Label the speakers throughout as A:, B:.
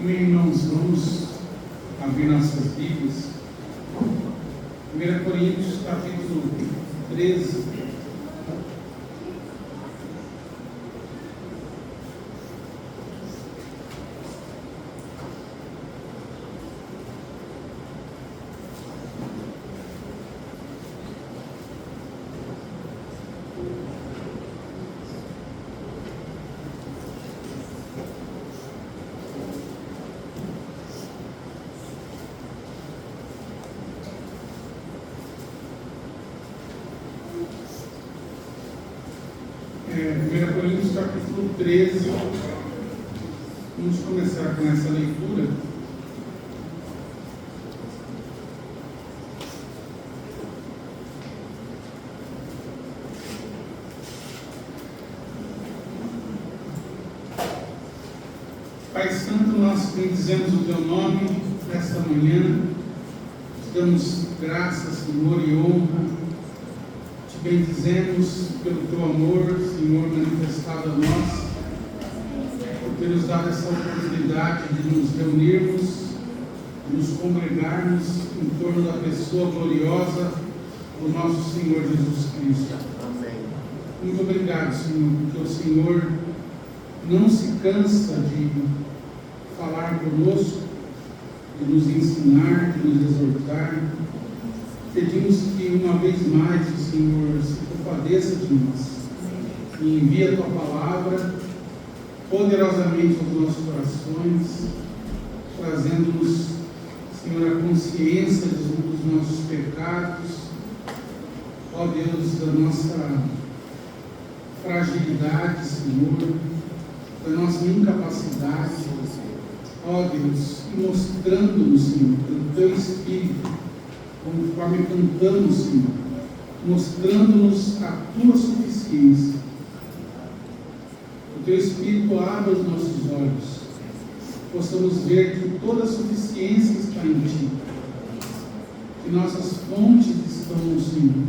A: Amém, irmãos, vamos abrir nossas Bíblias. 1 Coríntios, capítulo 13. Capítulo 13, vamos começar com essa leitura. Pai Santo, nós bendizemos o Teu nome nesta manhã, te damos graça, Senhor, e honra. Bendizemos pelo Teu amor, Senhor, manifestado a nós, por ter nos dado essa oportunidade de nos reunirmos, de nos congregarmos em torno da pessoa gloriosa do nosso Senhor Jesus Cristo. Amém. Muito obrigado, Senhor, porque o Senhor não se cansa de falar conosco, de nos ensinar, de nos exortar. Pedimos que uma vez mais o Senhor se compadeça de nós e envie a Tua palavra poderosamente aos nossos corações, trazendo-nos, Senhor, a consciência dos nossos pecados, ó Deus, da nossa fragilidade, Senhor, da nossa incapacidade, ó Deus, e mostrando-nos, Senhor, pelo Teu Espírito, conforme cantamos, Senhor, mostrando-nos a Tua suficiência. O Teu Espírito abre os nossos olhos, possamos ver que toda a suficiência está em Ti, que nossas fontes estão no Senhor.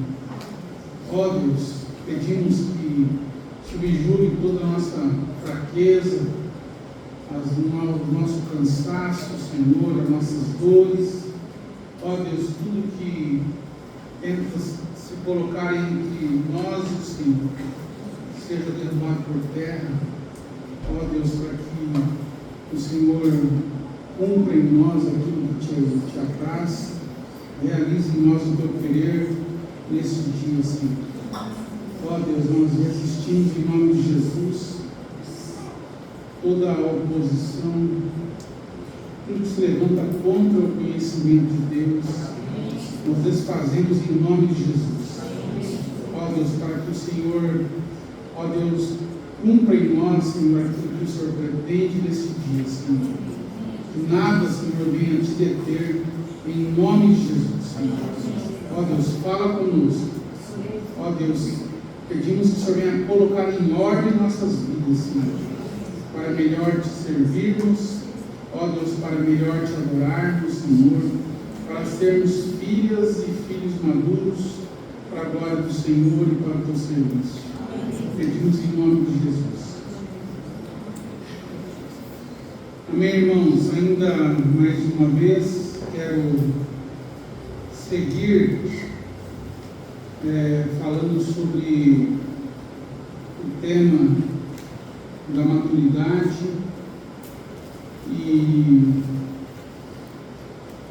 A: Ó Deus, pedimos que subjugue toda a nossa fraqueza, o nosso cansaço, Senhor, as nossas dores. Ó Deus, tudo que tenta se colocar entre nós e o Senhor, seja derrubado por terra. Ó Deus, para que o Senhor cumpra em nós aquilo que te apraz, realize em nós o Teu querer nesse dia, Senhor. Ó Deus, nós resistimos em nome de Jesus toda a oposição, tudo que se levanta contra o conhecimento de Deus, nós desfazemos em nome de Jesus. Ó Deus, para que o Senhor, ó Deus, cumpra em nós, Senhor, aquilo que o Senhor pretende nesse dia, Senhor. Que nada, Senhor, venha te deter, em nome de Jesus, Senhor. Ó Deus, fala conosco. Ó Deus, pedimos que o Senhor venha colocar em ordem nossas vidas, Senhor, para melhor te servirmos. Ó Deus, para melhor te adorarmos, Senhor, para sermos filhas e filhos maduros, para a glória do Senhor e para o Teu serviço. Pedimos em nome de Jesus. Amém, irmãos? Ainda mais uma vez, quero seguir falando sobre o tema da maturidade e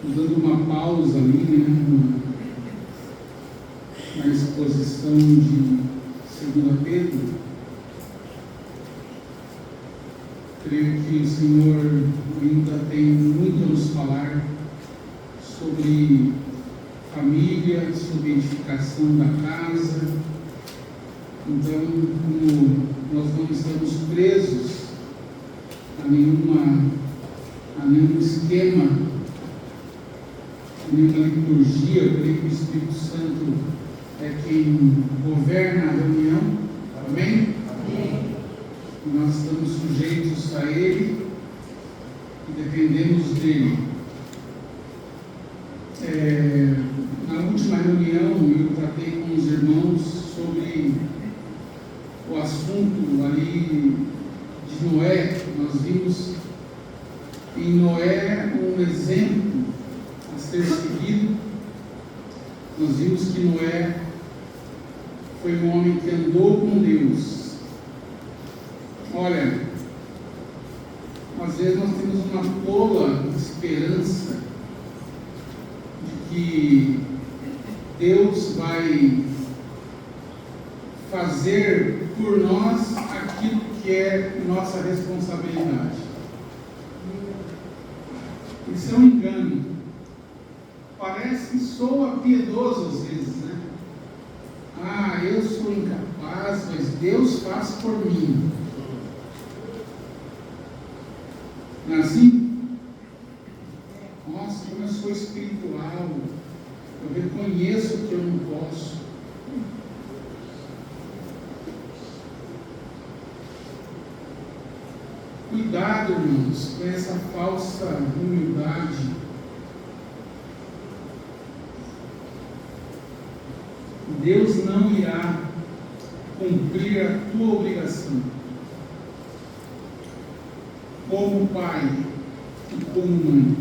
A: dando uma pausa ali, né, na exposição de 2 Pedro. Creio que o Senhor ainda tem muito a nos falar sobre família, sobre edificação da casa. Então, como nós não estamos presos a nenhum esquema, a nenhuma liturgia, eu creio que o Espírito Santo é quem governa a reunião. Amém? Amém. Nós estamos sujeitos a Ele e dependemos dele. Na última reunião eu tratei com os irmãos sobre o assunto ali de Noé. Nós vimos em Noé um exemplo a ser seguido. Nós vimos que Noé foi um homem que andou com Deus. Olha, às vezes nós temos uma tola esperança de que Deus vai fazer por nós aquilo que é nossa responsabilidade. Isso é um engano. Parece que soa piedoso às vezes, né? Ah, eu sou incapaz, mas Deus faz por mim. Não é assim? Nossa, como eu sou espiritual, eu reconheço que eu não posso. Cuidado, irmãos, com essa falsa humildade. Deus não irá cumprir a tua obrigação como pai e como mãe.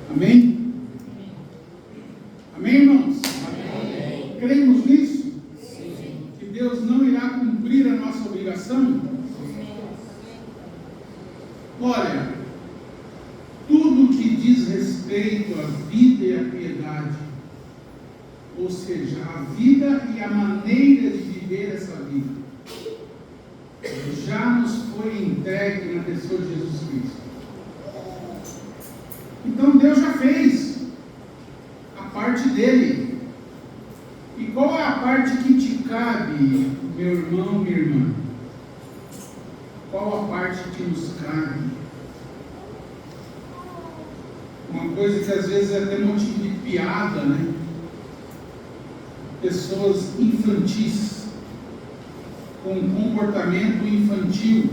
A: Amém? Amém, irmãos? Amém. Cremos nisso? Sim. Que Deus não irá cumprir a nossa obrigação? Olha, tudo que diz respeito à vida e à piedade, ou seja, a vida e a maneira de viver essa vida, já nos foi entregue na pessoa de Jesus Cristo. Então Deus já fez a parte dele. E qual é a parte que te cabe, meu irmão, minha irmã? Qual a parte que nos cabe? Uma coisa que às vezes é até motivo de piada, né? Pessoas infantis, com comportamento infantil,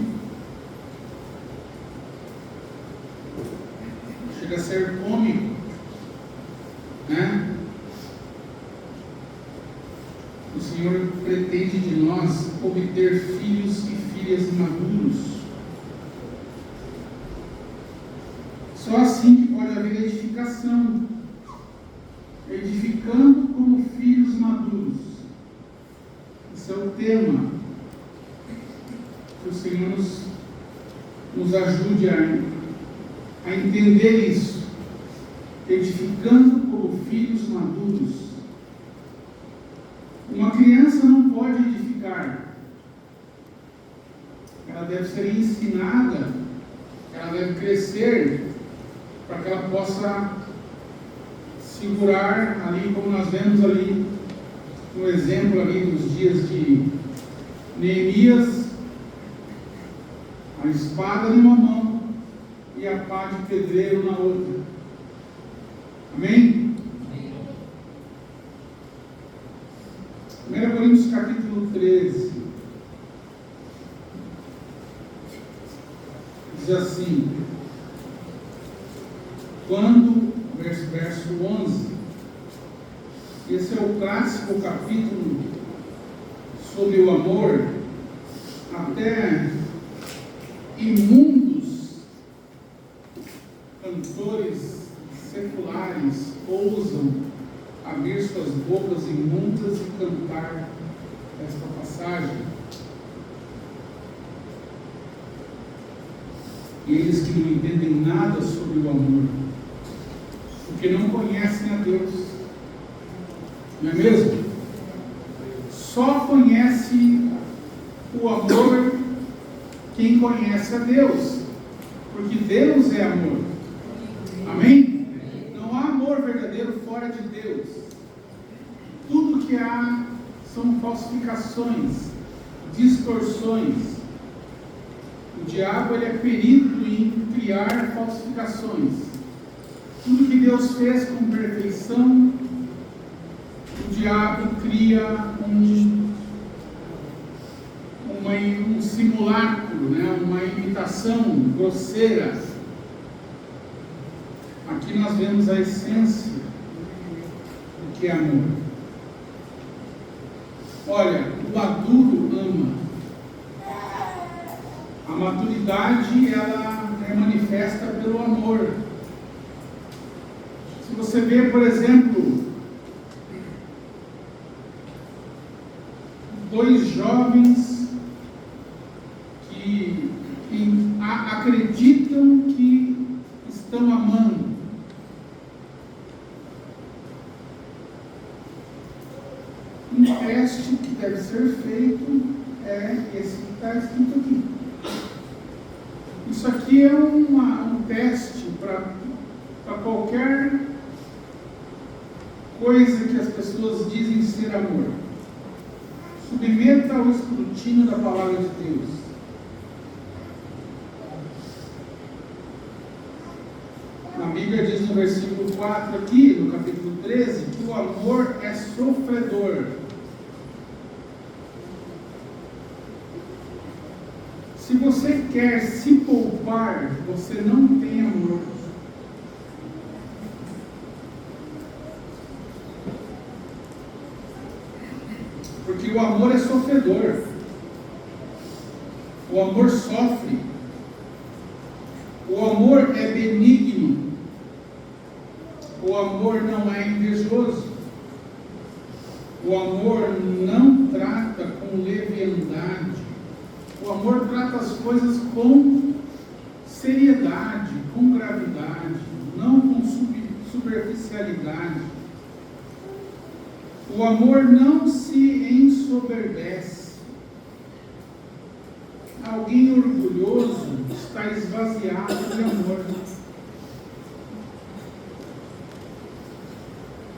A: chega a ser cômico, né? O Senhor pretende de nós obter filhos e filhas maduros. Só assim que pode haver edificação, edificando como filhos maduros. Esse é o tema. Que o Senhor nos ajude a entender isso. Edificando como filhos maduros. Uma criança não pode edificar. Ela deve ser ensinada, ela deve crescer, para que ela possa segurar ali, como nós vemos ali, no exemplo ali nos dias de Neemias, a espada numa mão e a pá de pedreiro na outra. Amém? 1 Coríntios capítulo 13 diz assim, verso 11, esse é o clássico capítulo sobre o amor. Até imundos cantores seculares ousam abrir suas bocas imundas e cantar esta passagem. E eles que não entendem nada sobre o amor, porque não conhecem a Deus, não é mesmo? Só conhece o amor quem conhece a Deus, porque Deus é amor. Amém? Não há amor verdadeiro fora de Deus. Tudo que há são falsificações, distorções. O diabo ele é perito em criar falsificações. Tudo que Deus fez com perfeição, o diabo cria um simulacro, né? Uma imitação grosseira. Aqui nós vemos a essência do que é amor. Olha, o maduro ama. A maturidade ela é manifesta pelo amor. Se você vê, por exemplo, dois jovens que acreditam que estão amando, um teste que deve ser feito é esse que está escrito aqui. Isso aqui é um teste para qualquer coisa que as pessoas dizem ser amor. Submeta ao escrutínio da palavra de Deus. A Bíblia diz no versículo 4 aqui, no capítulo 13, que o amor é sofredor. Se você quer se poupar, você não tem amor. Porque o amor é sofredor. O amor sofre. O amor é benigno. O amor não é invejoso. O amor não trata com leviandade. O amor trata as coisas com seriedade, com gravidade, não com superficialidade. O amor não se ensoberbece. Alguém orgulhoso está esvaziado de amor.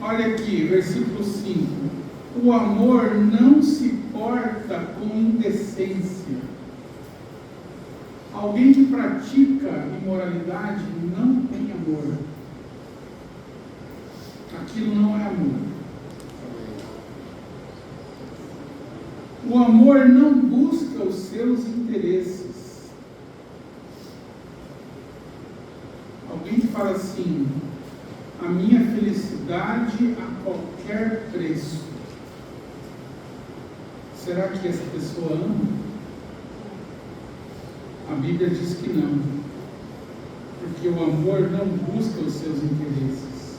A: Olha aqui, versículo 5. O amor não se porta com indecência. Alguém que pratica imoralidade não tem amor. Aquilo não é amor. O amor não busca os seus interesses. Alguém que fala assim: a minha felicidade a qualquer preço. Será que essa pessoa ama? A Bíblia diz que não. Porque o amor não busca os seus interesses.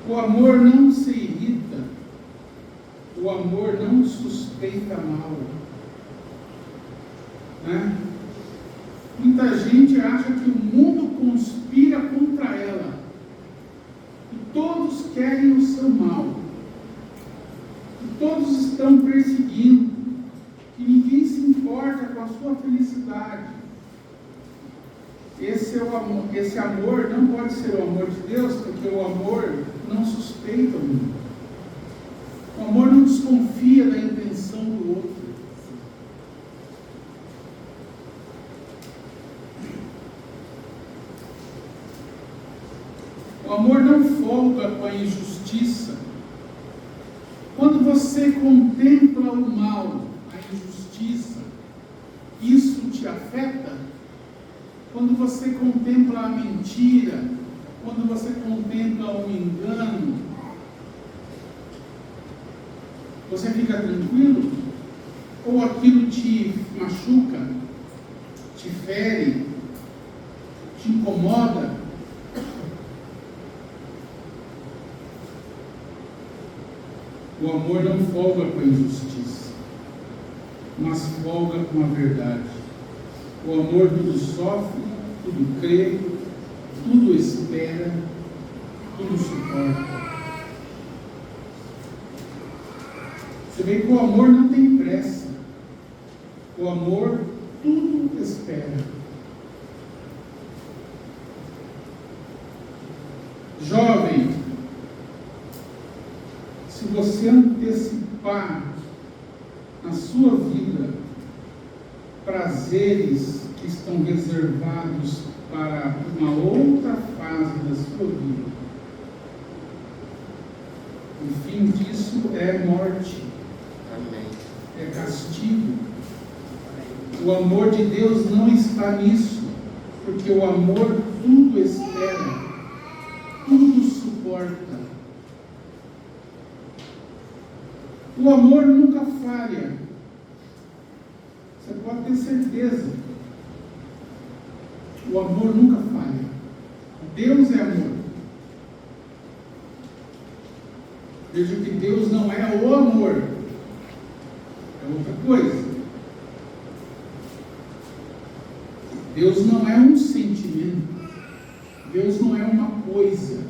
A: O amor não se irrita. O amor não suspeita mal. Né? Muita gente acha que o mundo conspira contra ela. E todos querem o seu mal. E todos estão perseguindo. E ninguém se importa com a sua felicidade. Esse é o amor. Esse amor não pode ser o amor de Deus, porque o amor não suspeita o mundo. O amor não desconfia da intenção do outro. O amor não folga com a injustiça. Quando você contempla o mal, a injustiça, isso te afeta? Quando você contempla a mentira, quando você contempla o engano, você fica tranquilo? Ou aquilo te machuca, te fere, te incomoda? O amor não folga com a injustiça, mas folga com a verdade. O amor tudo sofre, tudo crê, tudo espera, tudo suporta. Você vê que o amor não tem pressa. O amor tudo espera. Jovem, se você antecipar na sua vida prazeres que estão reservados para uma outra fase da sua vida, o fim disso é morte. Amém. É castigo. O amor de Deus não está nisso, porque o amor tudo espera, tudo suporta. O amor nunca falha. Você pode ter certeza. O amor nunca falha. Deus é amor. Veja que Deus não é o amor, é outra coisa. Deus não é um sentimento, Deus não é uma coisa.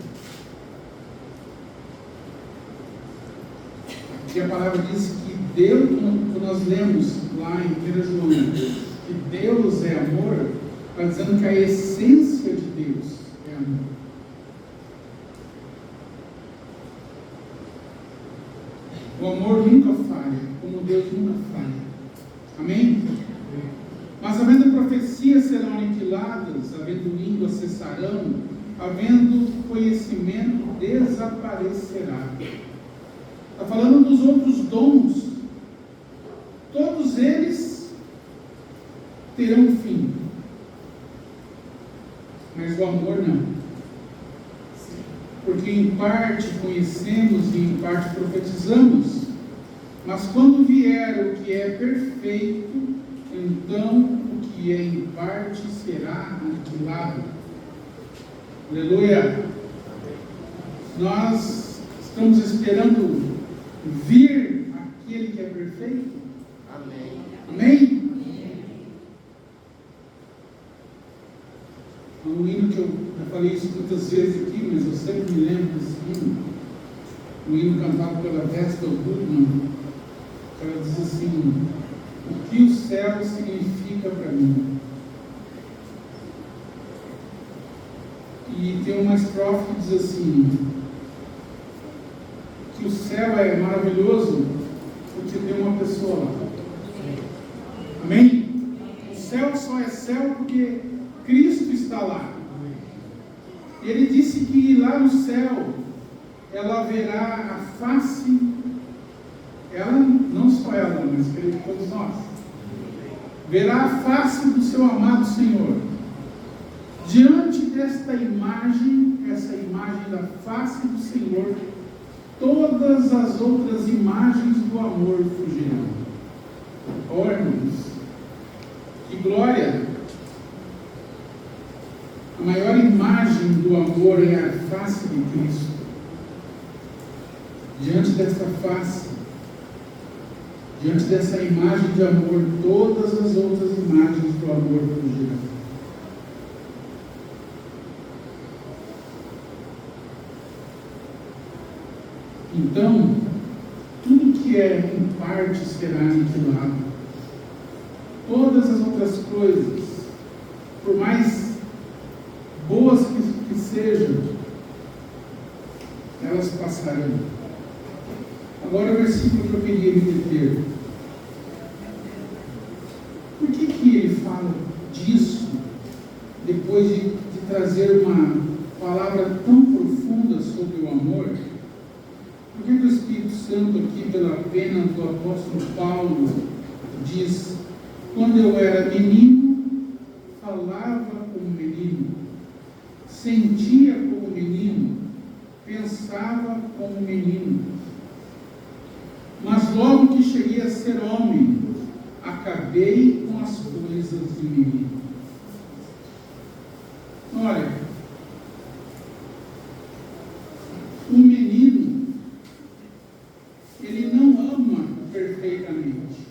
A: Aqui a palavra diz que Deus, quando nós lemos lá em 1 João, que Deus é amor, está dizendo que a essência de Deus é amor. O amor nunca falha, como Deus nunca falha. Amém? Mas havendo profecias serão aniquiladas, havendo línguas cessarão, havendo conhecimento desaparecerá. Está falando dos outros dons. Todos eles terão fim. Mas o amor não. Porque em parte conhecemos e em parte profetizamos. Mas quando vier o que é perfeito, então o que é em parte será aniquilado. Aleluia! Nós estamos esperando vir aquele que é perfeito.
B: Amém.
A: Amém? Um hino que eu já falei isso muitas vezes aqui, mas eu sempre me lembro desse hino. Um hino cantado pela Vestal Goodman. Ela diz assim: o que o céu significa para mim? E tem uma estrofe que diz assim: que o céu é maravilhoso porque tem uma pessoa lá. Amém? O céu só é céu porque Cristo está lá. E ele disse que lá no céu ela verá a face, ela, não só ela, mas creio que todos nós, verá a face do seu amado Senhor. Diante desta imagem, essa imagem da face do Senhor, todas as outras imagens do amor fugirão. Oh, irmãos, que glória! A maior imagem do amor é a face de Cristo. Diante desta face, diante dessa imagem de amor, todas as outras imagens do amor fugirão. Então, tudo que é em parte será aniquilado. Todas as outras coisas, por mais boas que sejam, elas passarão. Agora o versículo que eu queria me deter. Por que ele fala disso, depois de trazer uma palavra tão profunda sobre o amor? Por que o Espírito Santo aqui, pela pena do apóstolo Paulo, diz: quando eu era menino, falava como menino, sentia como menino, pensava como menino, mas logo que cheguei a ser homem, acabei com as coisas de menino. Olha, o menino, ele não ama perfeitamente.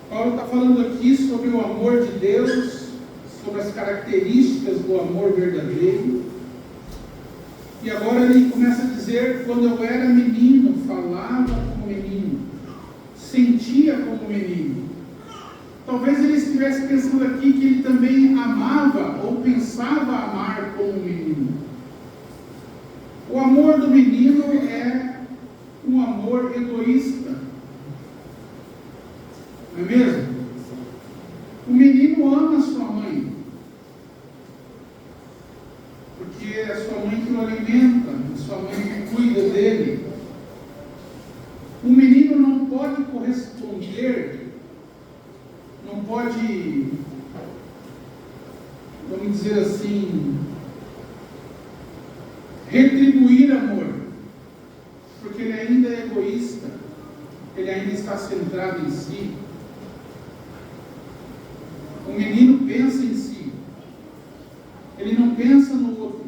A: Paulo está falando aqui sobre o amor de Deus, sobre as características do amor verdadeiro. E agora ele começa a dizer: quando eu era menino, falava como menino, sentia como menino. Talvez ele estivesse pensando aqui que ele também amava ou pensava amar como menino. O amor do menino é um amor egoísta. Não é mesmo? O menino ama sua mãe, porque é sua mãe que o alimenta, é sua mãe que cuida dele. O menino não pode corresponder, não pode, vamos dizer assim, retribuir amor, porque ele ainda é egoísta, ele ainda está centrado em si. O menino pensa em si. Ele não pensa no outro.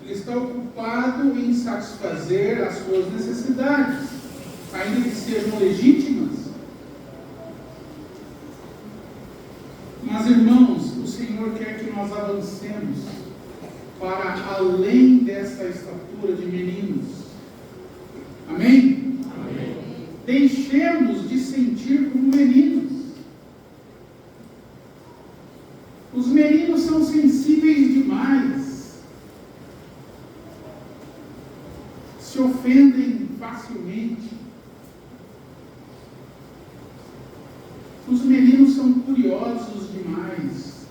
A: Ele está ocupado em satisfazer as suas necessidades, ainda que sejam legítimas. Mas, irmãos, o Senhor quer que nós avancemos para além dessa estatura de meninos. Amém?
B: Amém.
A: Deixemos de sentir como meninos. Os meninos são sensíveis demais. Se ofendem facilmente. Os meninos são curiosos demais.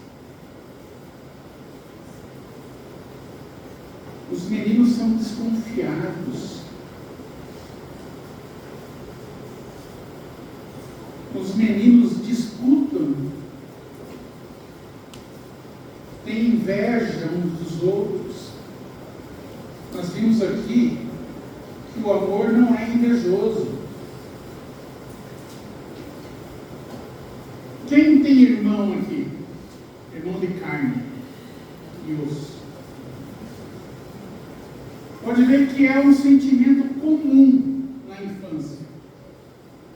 A: Os meninos são desconfiados. Os meninos disputam, têm inveja uns dos outros. Nós vimos aqui que o amor não é invejoso. Quem tem irmão aqui? Irmão de carne e osso. Pode ver que é um sentimento comum na infância.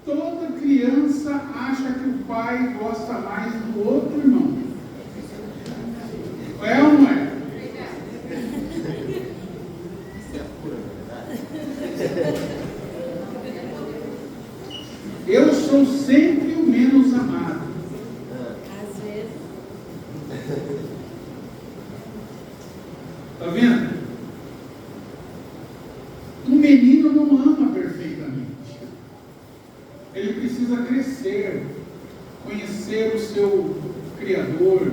A: Toda criança acha que o pai gosta mais do outro irmão. É ou não é? Eu sou sempre o menos amado.
C: Às vezes.
A: Está vendo? Um menino não ama perfeitamente. Ele precisa crescer, conhecer o seu Criador,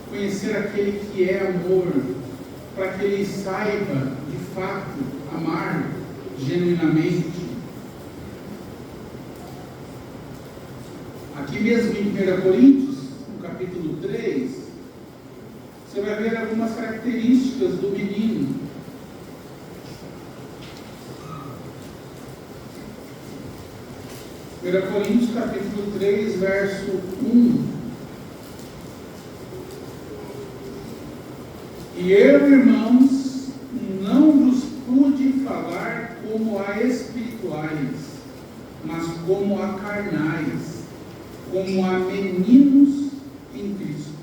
A: conhecer aquele que é amor, para que ele saiba, de fato, amar genuinamente. Aqui mesmo em 1 Coríntios, no capítulo 3, você vai ver algumas características do menino. 1 Coríntios capítulo 3, verso 1. E eu, irmãos, não vos pude falar como a espirituais, mas como a carnais, como a meninos em Cristo.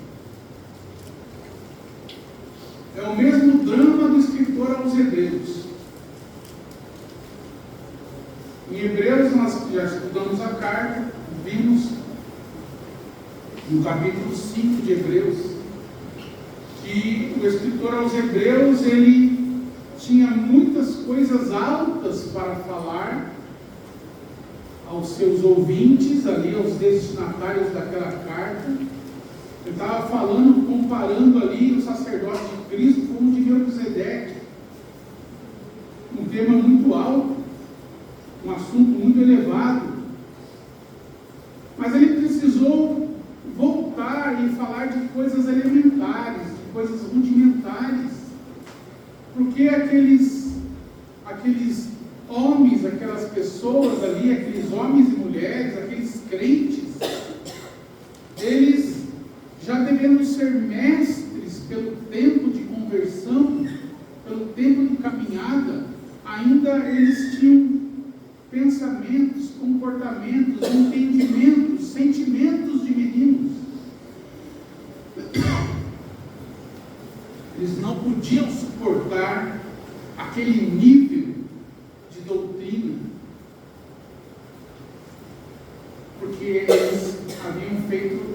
A: É o mesmo drama do escritor aos Hebreus. Em Hebreus, nós já estudamos a carta, vimos no capítulo 5 de Hebreus, que o escritor aos Hebreus, ele tinha muitas coisas altas para falar aos seus ouvintes, ali, aos destinatários daquela carta. Ele estava falando, comparando ali o sacerdote de Cristo com o de Melquisedeque. Um tema muito alto, um assunto muito elevado. Mas ele precisou voltar e falar de coisas elementares, de coisas rudimentares. Porque aqueles homens, aquelas pessoas ali, aqueles homens e mulheres, aqueles crentes, eles já devendo ser mestres pelo tempo de conversão, pelo tempo de caminhada, ainda eles tinham pensamentos, comportamentos, entendimentos, sentimentos de meninos. Eles não podiam suportar aquele nível de doutrina, porque eles haviam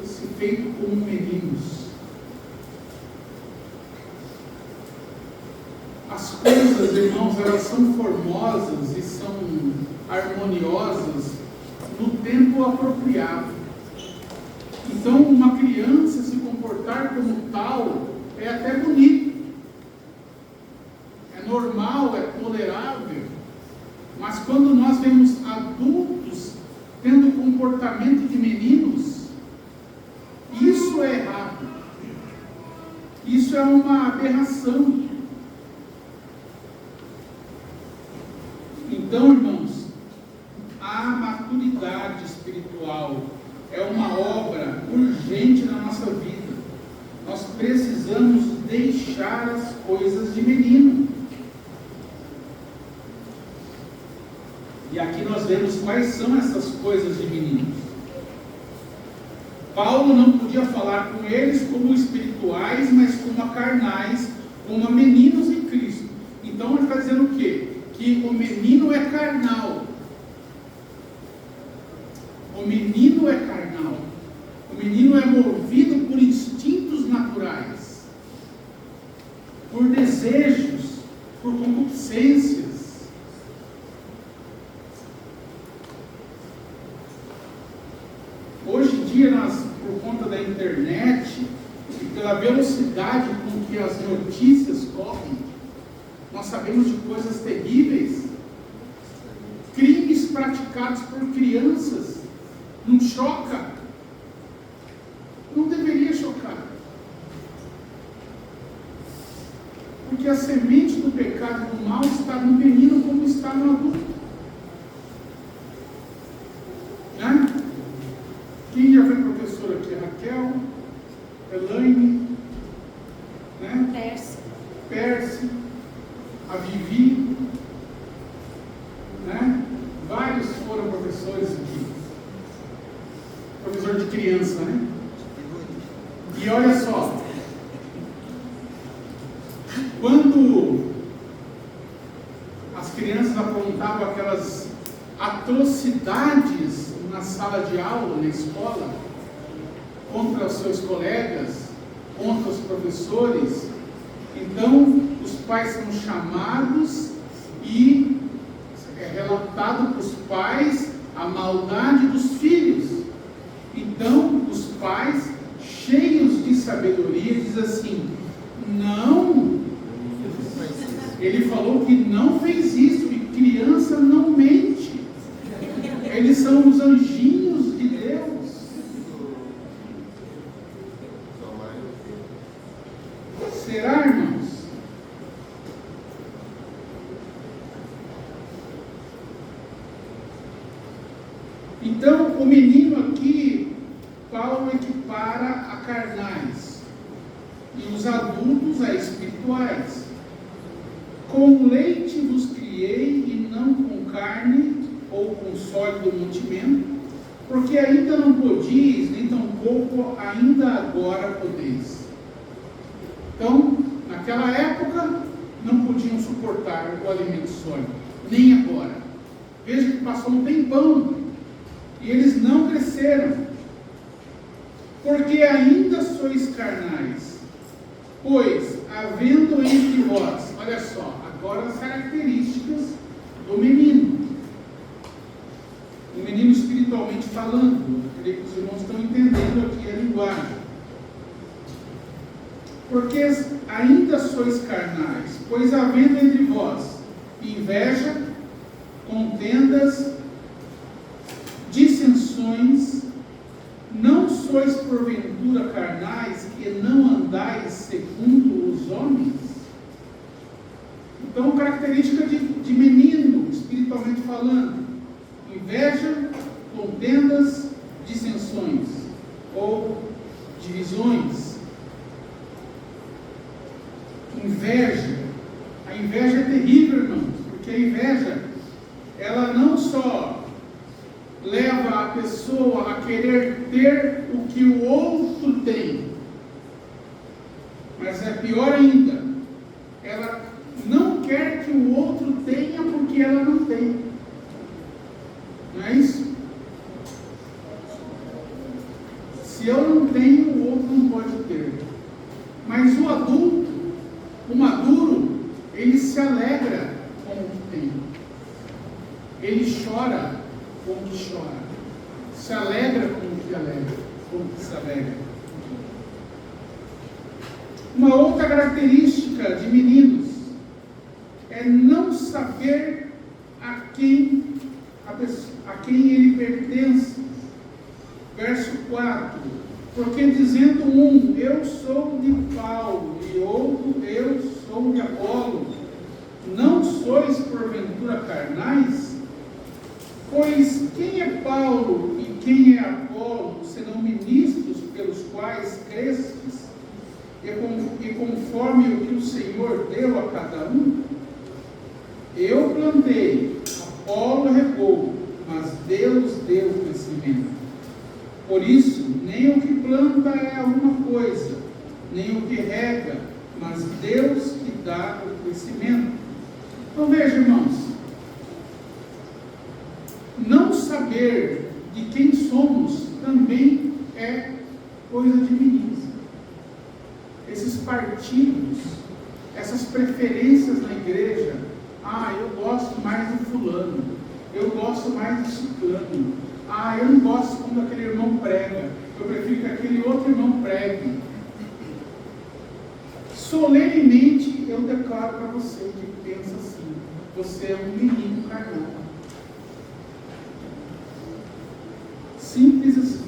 A: se feito como meninos. As coisas, irmãos, elas são formosas e são harmoniosas no tempo apropriado. Então, uma criança se comportar como tal é até bonito, é normal, é tolerável. Mas quando nós vemos adultos tendo comportamento de meninos, isso é errado. Isso é uma aberração. Então, irmãos, a maturidade espiritual, é uma obra urgente na nossa vida. Nós precisamos deixar as coisas de menino. E aqui nós vemos quais são essas coisas de meninos. Paulo não podia falar com eles como espirituais, mas como carnais, como meninos em Cristo. Então ele está dizendo o quê? Que o menino é carnal. O menino é carnal. O menino é movido por instintos naturais, por desejos, por concupiscências. Hoje em dia, por conta da internet e pela velocidade com que as notícias correm, nós sabemos de coisas terríveis, crimes praticados por crianças. Não choca? Não deveria chocar. Porque a semente do pecado e do mal está no menino como está no adulto. Né? Quem já foi professor aqui? Raquel, Elaine, né? Percy, a Vivi, né? Vários foram professores aqui. Professor de criança, né? E olha só, quando as crianças aprontavam aquelas atrocidades na sala de aula, na escola, contra os seus colegas, contra os professores, então os pais são chamados e é relatado para os pais a maldade dos filhos. Então os pais, cheios de sabedoria, dizem assim: não, ele falou que não fez isso, e criança não mente. Eles são os anjinhos de Deus. Será, irmãos? Então, o menino aqui, Paulo equipara a carnais, e os adultos a espirituais. Com leite vos criei, e não com carne, ou com sólido mantimento, porque ainda não podis, nem tampouco ainda agora podeis. Então, naquela época, não podiam suportar o alimento sólido, nem agora. Veja que passou um tempão, e eles não cresceram, porque ainda sois carnais. Pois, havendo entre vós, olha só, agora as características do menino. O menino espiritualmente falando. Eu creio que os irmãos estão entendendo aqui a linguagem. Porque ainda sois carnais, pois havendo entre vós inveja, contendas, dissensões, não sois porventura carnais, que não andais segundo os homens? Então, característica de menino, espiritualmente falando: inveja, contendas, dissensões ou divisões. Inveja. A inveja é terrível, irmãos, porque a inveja, ela não só leva a pessoa a querer ter o que o outro tem, mas é pior ainda, ela não quer que o outro tenha porque ela não tem. Não é isso? Se eu não tenho, o outro não pode ter. Mas o adulto, o maduro, ele se alegra com o que tem. Ele chora com o que chora. Se alegra com o que alegra, com o que se alegra. Uma outra característica de meninos é não saber a quem ele pertence. Verso 4: porque dizendo um, eu sou de Paulo, e outro, eu sou de Apolo, não sois porventura carnais? Pois quem é Paulo e quem é Apolo? Apolo serão ministros pelos quais crestes, e conforme o que o Senhor deu a cada um? Eu plantei, Apolo regou, mas Deus deu o crescimento. Por isso, nem o que planta é alguma coisa, nem o que rega, mas Deus que dá o crescimento. Então veja, irmãos, não saber de quem somos também é coisa de meninos. Esses partidos, essas preferências na igreja, eu gosto mais do fulano, eu gosto mais do ciclano, eu não gosto quando aquele irmão prega, eu prefiro que aquele outro irmão pregue. Solenemente eu declaro para você que pensa assim: você é um menino carnal. Simples assim.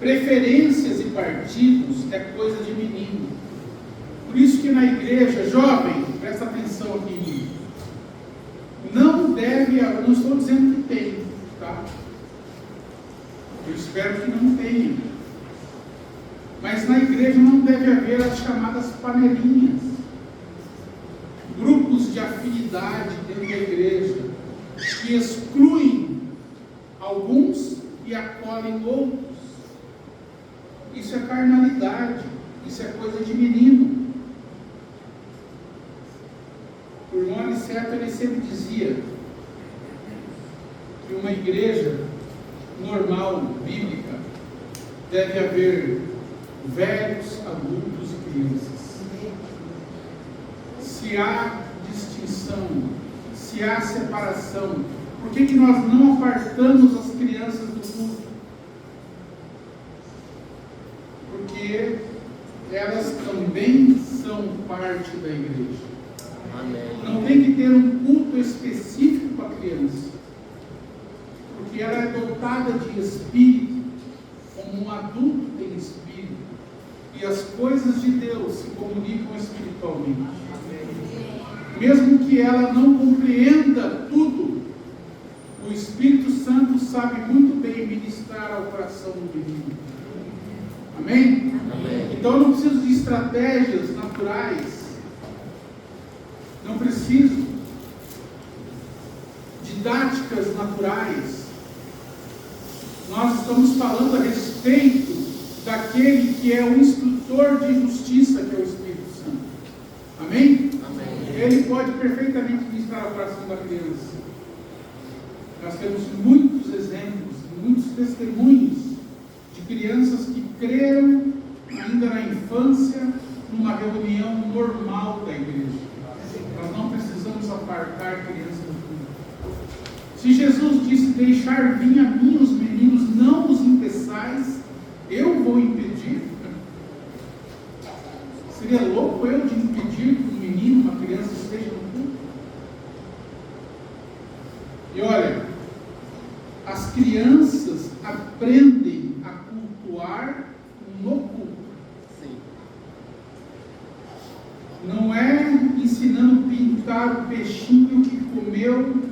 A: Preferências e partidos é coisa de menino. Por isso que na igreja, jovem, presta atenção aqui em mim, não deve, eu não estou dizendo que tem, tá? Eu espero que não tenha. Mas na igreja não deve haver as chamadas panelinhas, grupos de afinidade dentro da igreja, que excluem alguns e acolhem outros. Isso é carnalidade, isso é coisa de menino. O irmão Aniceto, ele sempre dizia que uma igreja normal, bíblica, deve haver velhos, adultos e crianças. Se há distinção, se há separação, por que nós não apartamos as crianças do culto? Porque elas também são parte da igreja.
B: Amém.
A: Não tem que ter um culto específico para a criança, porque ela é dotada de espírito, como um adulto tem espírito, e as coisas de Deus se comunicam espiritualmente. Mesmo que ela não compreenda tudo, o Espírito Santo sabe muito bem ministrar ao coração do menino. Amém?
B: Amém.
A: Então eu não preciso de estratégias naturais, não preciso didáticas naturais. Nós estamos falando a respeito daquele que é o instrutor de justiça, que é o Espírito Santo. Amém?
B: Amém.
A: Ele pode perfeitamente ministrar o coração da criança. Nós temos muitos exemplos, muitos testemunhos de crianças que creram ainda na infância, numa reunião normal da igreja. Nós não precisamos apartar crianças do culto. Se Jesus disse: deixar vir a mim os meninos, não os impeçais, eu vou impedir? Seria louco eu de impedir que um menino, uma criança esteja no culto? E olha, as crianças aprendem a cultuar no culto.
B: Sim.
A: Não é ensinando a pintar o peixinho que comeu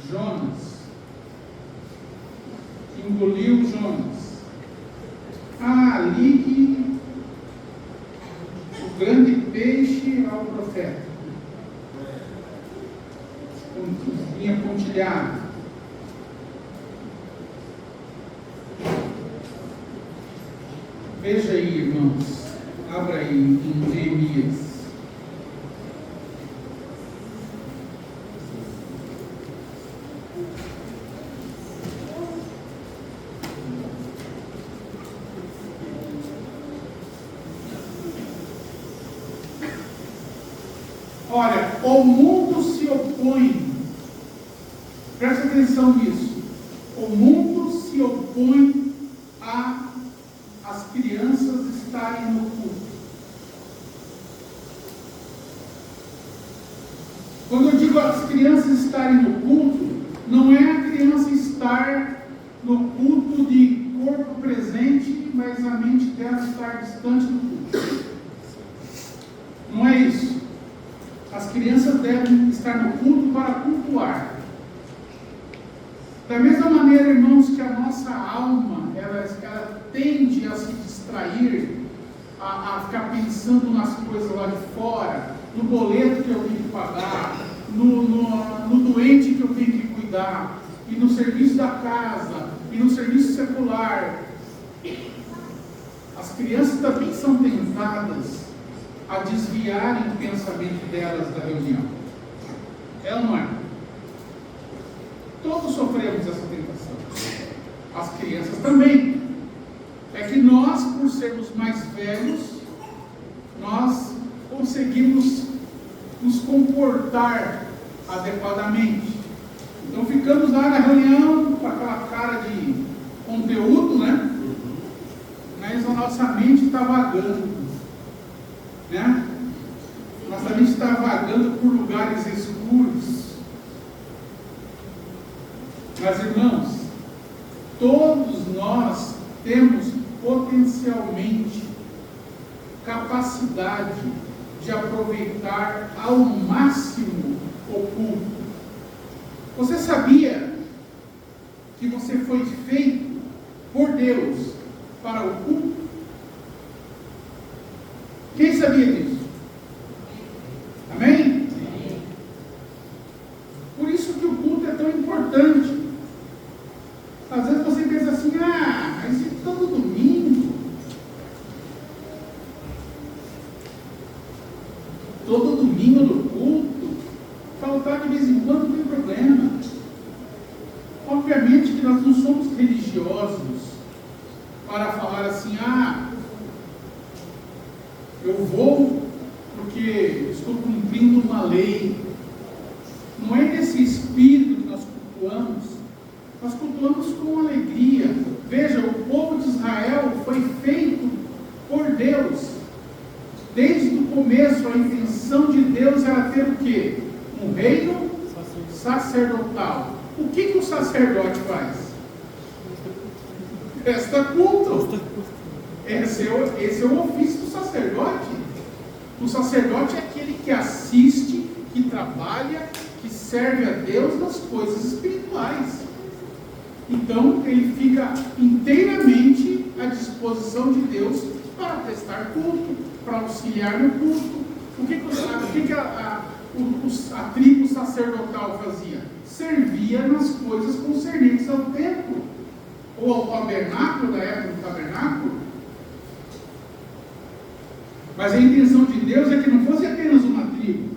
A: Jonas, que engoliu Jonas. Ligue o grande peixe ao profeta, com linha pontilhada. Veja aí, irmãos, abra aí em Neemias. Olha, o mundo se opõe, presta atenção nisso, o mundo se opõe a as crianças estarem no culto. Quando eu digo as crianças estarem no culto, não é a criança estar no culto de corpo presente, mas a mente dela estar distante do culto. Não é isso. As crianças devem estar no culto para cultuar. Da mesma maneira, irmãos, que a nossa alma, ela tende a se distrair, a ficar pensando nas coisas lá de fora, no boleto que eu tenho que pagar, no doente que eu tenho que cuidar, e no serviço da casa, e no serviço secular. As crianças também são tentadas a desviarem o pensamento delas da reunião. É ou não é? Todos sofremos essa tentação. As crianças também. É que nós, por sermos mais velhos, nós conseguimos nos comportar adequadamente. Então ficamos lá na reunião com aquela cara de conteúdo, né? Mas a nossa mente está vagando, né? Nossa mente está vagando por lugares escuros. Mas, irmãos, todos nós temos potencialmente capacidade de aproveitar ao máximo o culto. Você sabia que você foi feito por Deus para o culto? Quem sabia disso? Amém? Por isso que o culto é tão importante. Às vezes você pensa assim, mas é todo domingo. Todo domingo no culto, faltar de vez em quando não tem problema. Obviamente que nós não somos religiosos para falar assim, eu vou porque estou cumprindo uma lei. Não é nesse espírito que nós cultuamos. Nós cultuamos com alegria. Veja, o povo de Israel foi feito por Deus. Desde o começo, a intenção de Deus era ter o quê? Um reino sacerdotal. O que o sacerdote faz? Presta culto. Esse é o ofício do sacerdote. O sacerdote é aquele que assiste, que trabalha, que serve a Deus nas coisas espirituais. Então, ele fica inteiramente à disposição de Deus para prestar culto, para auxiliar no culto. O que a tribo sacerdotal fazia? Servia nas coisas concernentes ao templo, ou ao tabernáculo, da época do tabernáculo. Mas a intenção de Deus é que não fosse apenas uma tribo,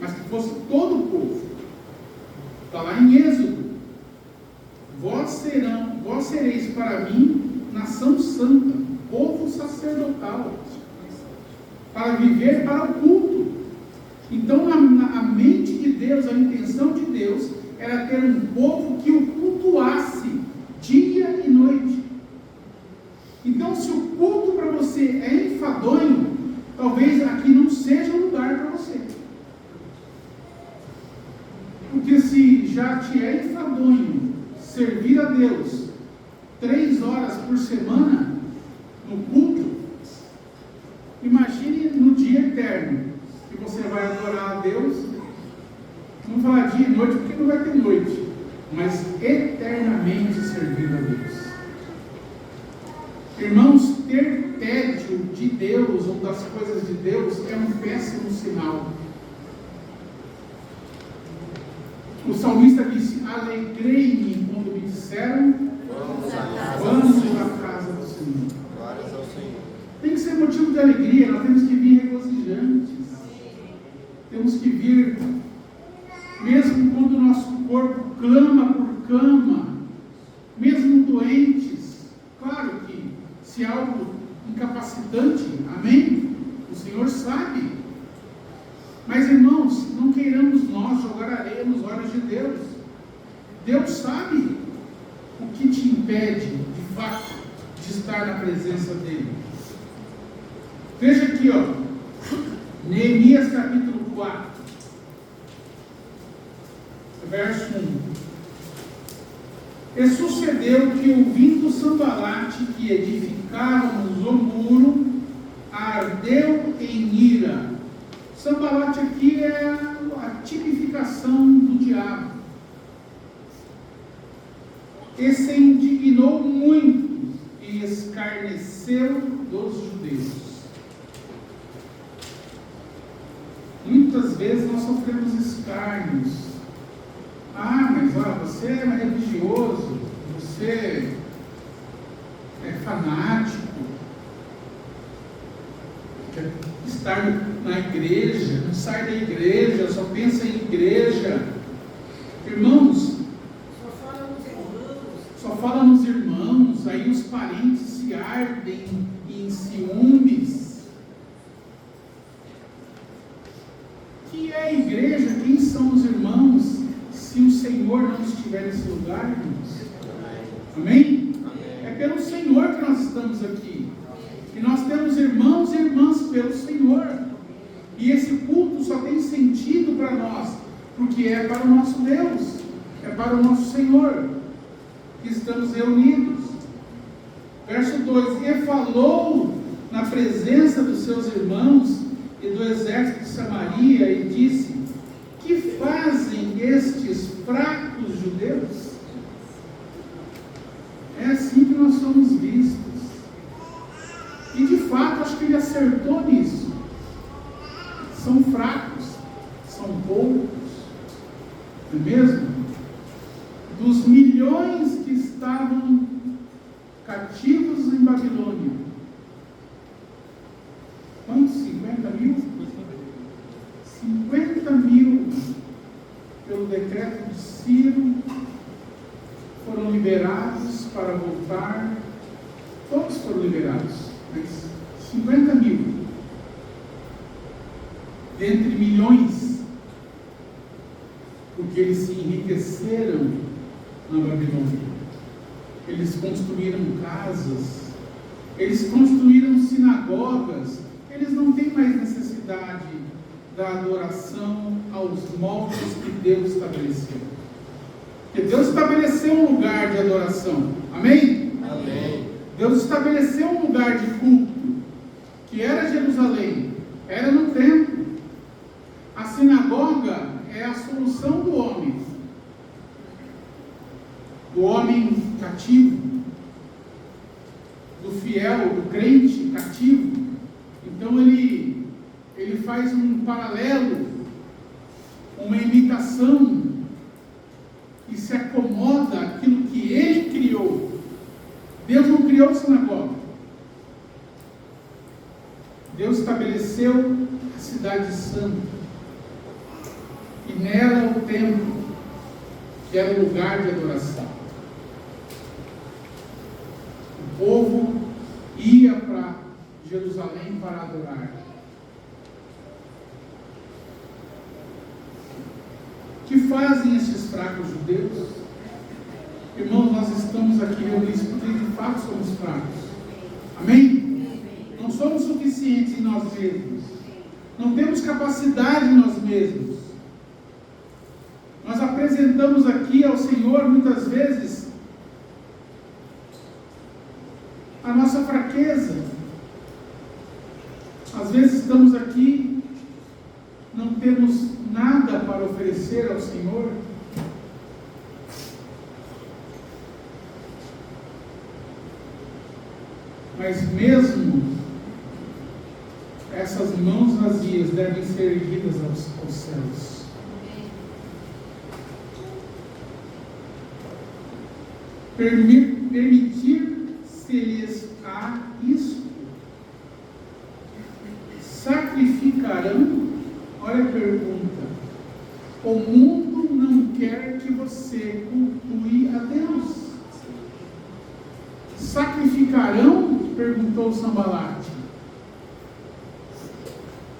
A: mas que fosse todo o povo. Está lá em Êxodo. Vós sereis para mim nação santa, povo sacerdotal, para viver para o culto. Então, a mente de Deus, a intenção de Deus, era ter um povo que o cultuasse dia e noite. Então, se o culto para você é enfadonho, talvez aqui não seja o lugar para você. Porque se já te é enfadonho servir a Deus 3 horas por semana no culto, imagine no dia eterno, que você vai adorar a Deus. Não falar dia e noite, porque não vai ter noite, mas eternamente servindo a Deus. Irmãos, ter tédio de Deus ou das coisas de Deus é um péssimo sinal. O salmista disse: alegrei-me quando me disseram, vamos à casa do Senhor.
B: Glórias ao Senhor.
A: Tem que ser motivo de alegria. Nós temos que vir regozijantes. Temos que vir, mesmo quando o nosso corpo clama por cama, mesmo doentes. Claro que se algo incapacitante, amém? O Senhor sabe. Mas, irmãos, não queiramos nós jogar areia nos olhos de Deus. Deus sabe o que te impede, de fato, de estar na presença dEle. Veja aqui, Neemias capítulo 4, verso 1. E sucedeu que, ouvindo Sanbalate que edificávamos o muro, ardeu em ira. Sanbalate aqui é a tipificação do diabo. e se indignou muito e escarneceu dos judeus. Muitas vezes nós sofremos escárnios. Mas olha, você é religioso, você é fanático, quer estar na igreja, não sai da igreja, só pensa em igreja. Irmãos, só fala nos irmãos, aí os parentes se ardem em ciúmes. Que é a igreja? Quem são os irmãos? Se o Senhor não estiver nesse lugar, irmãos. Amém? É pelo Senhor que nós estamos aqui. E nós temos irmãos e irmãs pelo Senhor. E esse culto só tem sentido para nós, porque é para o nosso Deus, é para o nosso Senhor que estamos reunidos. Verso 2: E falou na presença dos seus irmãos e do exército de Samaria, e disse: Que fazem estes fracos judeus? É assim que nós somos vistos. E de fato, acho que ele acertou nisso. São fracos, são poucos, não é mesmo? Dos milhões que estavam cativos em Babilônia, quantos? 50 mil? 50 mil, pelo decreto de Ciro, foram liberados para voltar. Todos foram liberados, mas 50 mil, dentre milhões, porque eles se enriqueceram na Babilônia. Eles construíram casas, eles construíram sinagogas. Eles não têm mais necessidade da adoração aos moldes que Deus estabeleceu. Porque Deus estabeleceu um lugar de adoração. Amém?
B: Amém.
A: Deus estabeleceu um lugar de culto, que era Jerusalém, era no templo. A sinagoga é a solução do homem cativo, do fiel, do crente cativo. Então ele faz um paralelo, uma imitação, e se acomoda àquilo que ele criou. Deus não criou sinagoga. Deus estabeleceu a cidade santa, e nela o templo, que era o lugar de adoração. O povo ia para Jerusalém para adorar. O que fazem esses fracos judeus? Irmãos, nós estamos aqui reunidos porque de fato somos fracos. Amém? Não somos suficientes em nós mesmos. Não temos capacidade em nós mesmos. Nós apresentamos aqui ao Senhor muitas vezes a nossa fraqueza. Às vezes estamos aqui, não temos nada para oferecer ao Senhor. Mas mesmo essas mãos vazias devem ser erguidas aos céus. Permitir-se-lhes a isso. Sacrificarão? Olha a pergunta. O mundo não quer que você cultue a Deus. Sacrificarão? Perguntou Sambalate.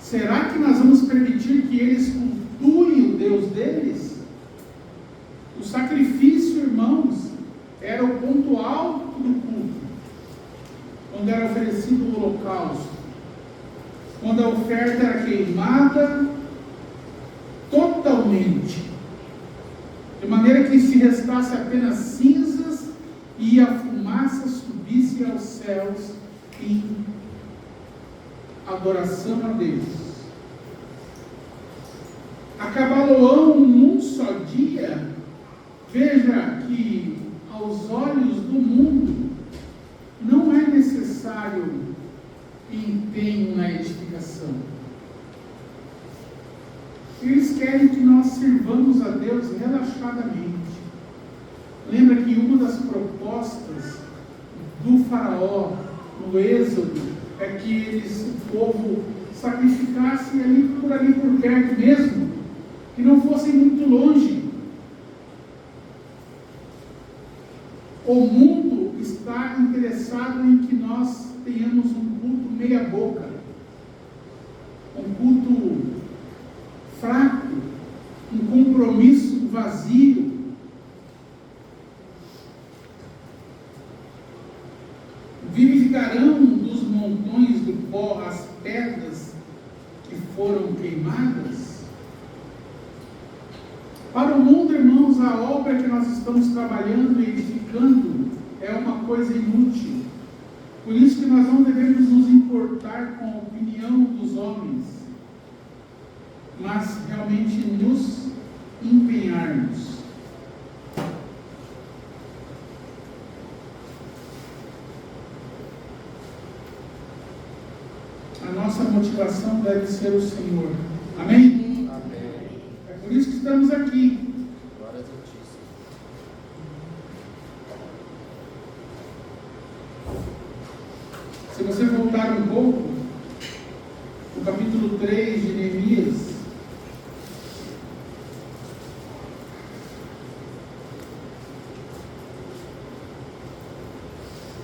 A: Será que nós vamos permitir que eles cultuem o Deus deles? O sacrifício, irmãos, era o ponto alto do culto, quando era oferecido o holocausto, quando a oferta era queimada totalmente, de maneira que se restasse apenas cinzas e a fumaça subisse aos céus em adoração a Deus. Acabá-lo-ão num só dia. Veja que aos Eles querem que nós sirvamos a Deus relaxadamente. Lembra que uma das propostas do faraó no Êxodo é que o povo sacrificasse ali por perto mesmo, que não fossem muito longe. O mundo está interessado em que nós tenhamos um culto meia boca, um culto fraco, um compromisso vazio. Vivificarão dos montões do pó as pedras que foram queimadas? Para o mundo, irmãos, a obra que nós estamos trabalhando e edificando é uma coisa inútil. Por isso que nós não devemos nos importar com a opinião dos homens, mas realmente nos empenharmos. A nossa motivação deve ser o Senhor. Amém?
B: Amém.
A: É por isso que estamos aqui.
B: Glórias a Ti, Senhor.
A: Se você voltar um pouco, no capítulo 3 de Neemias,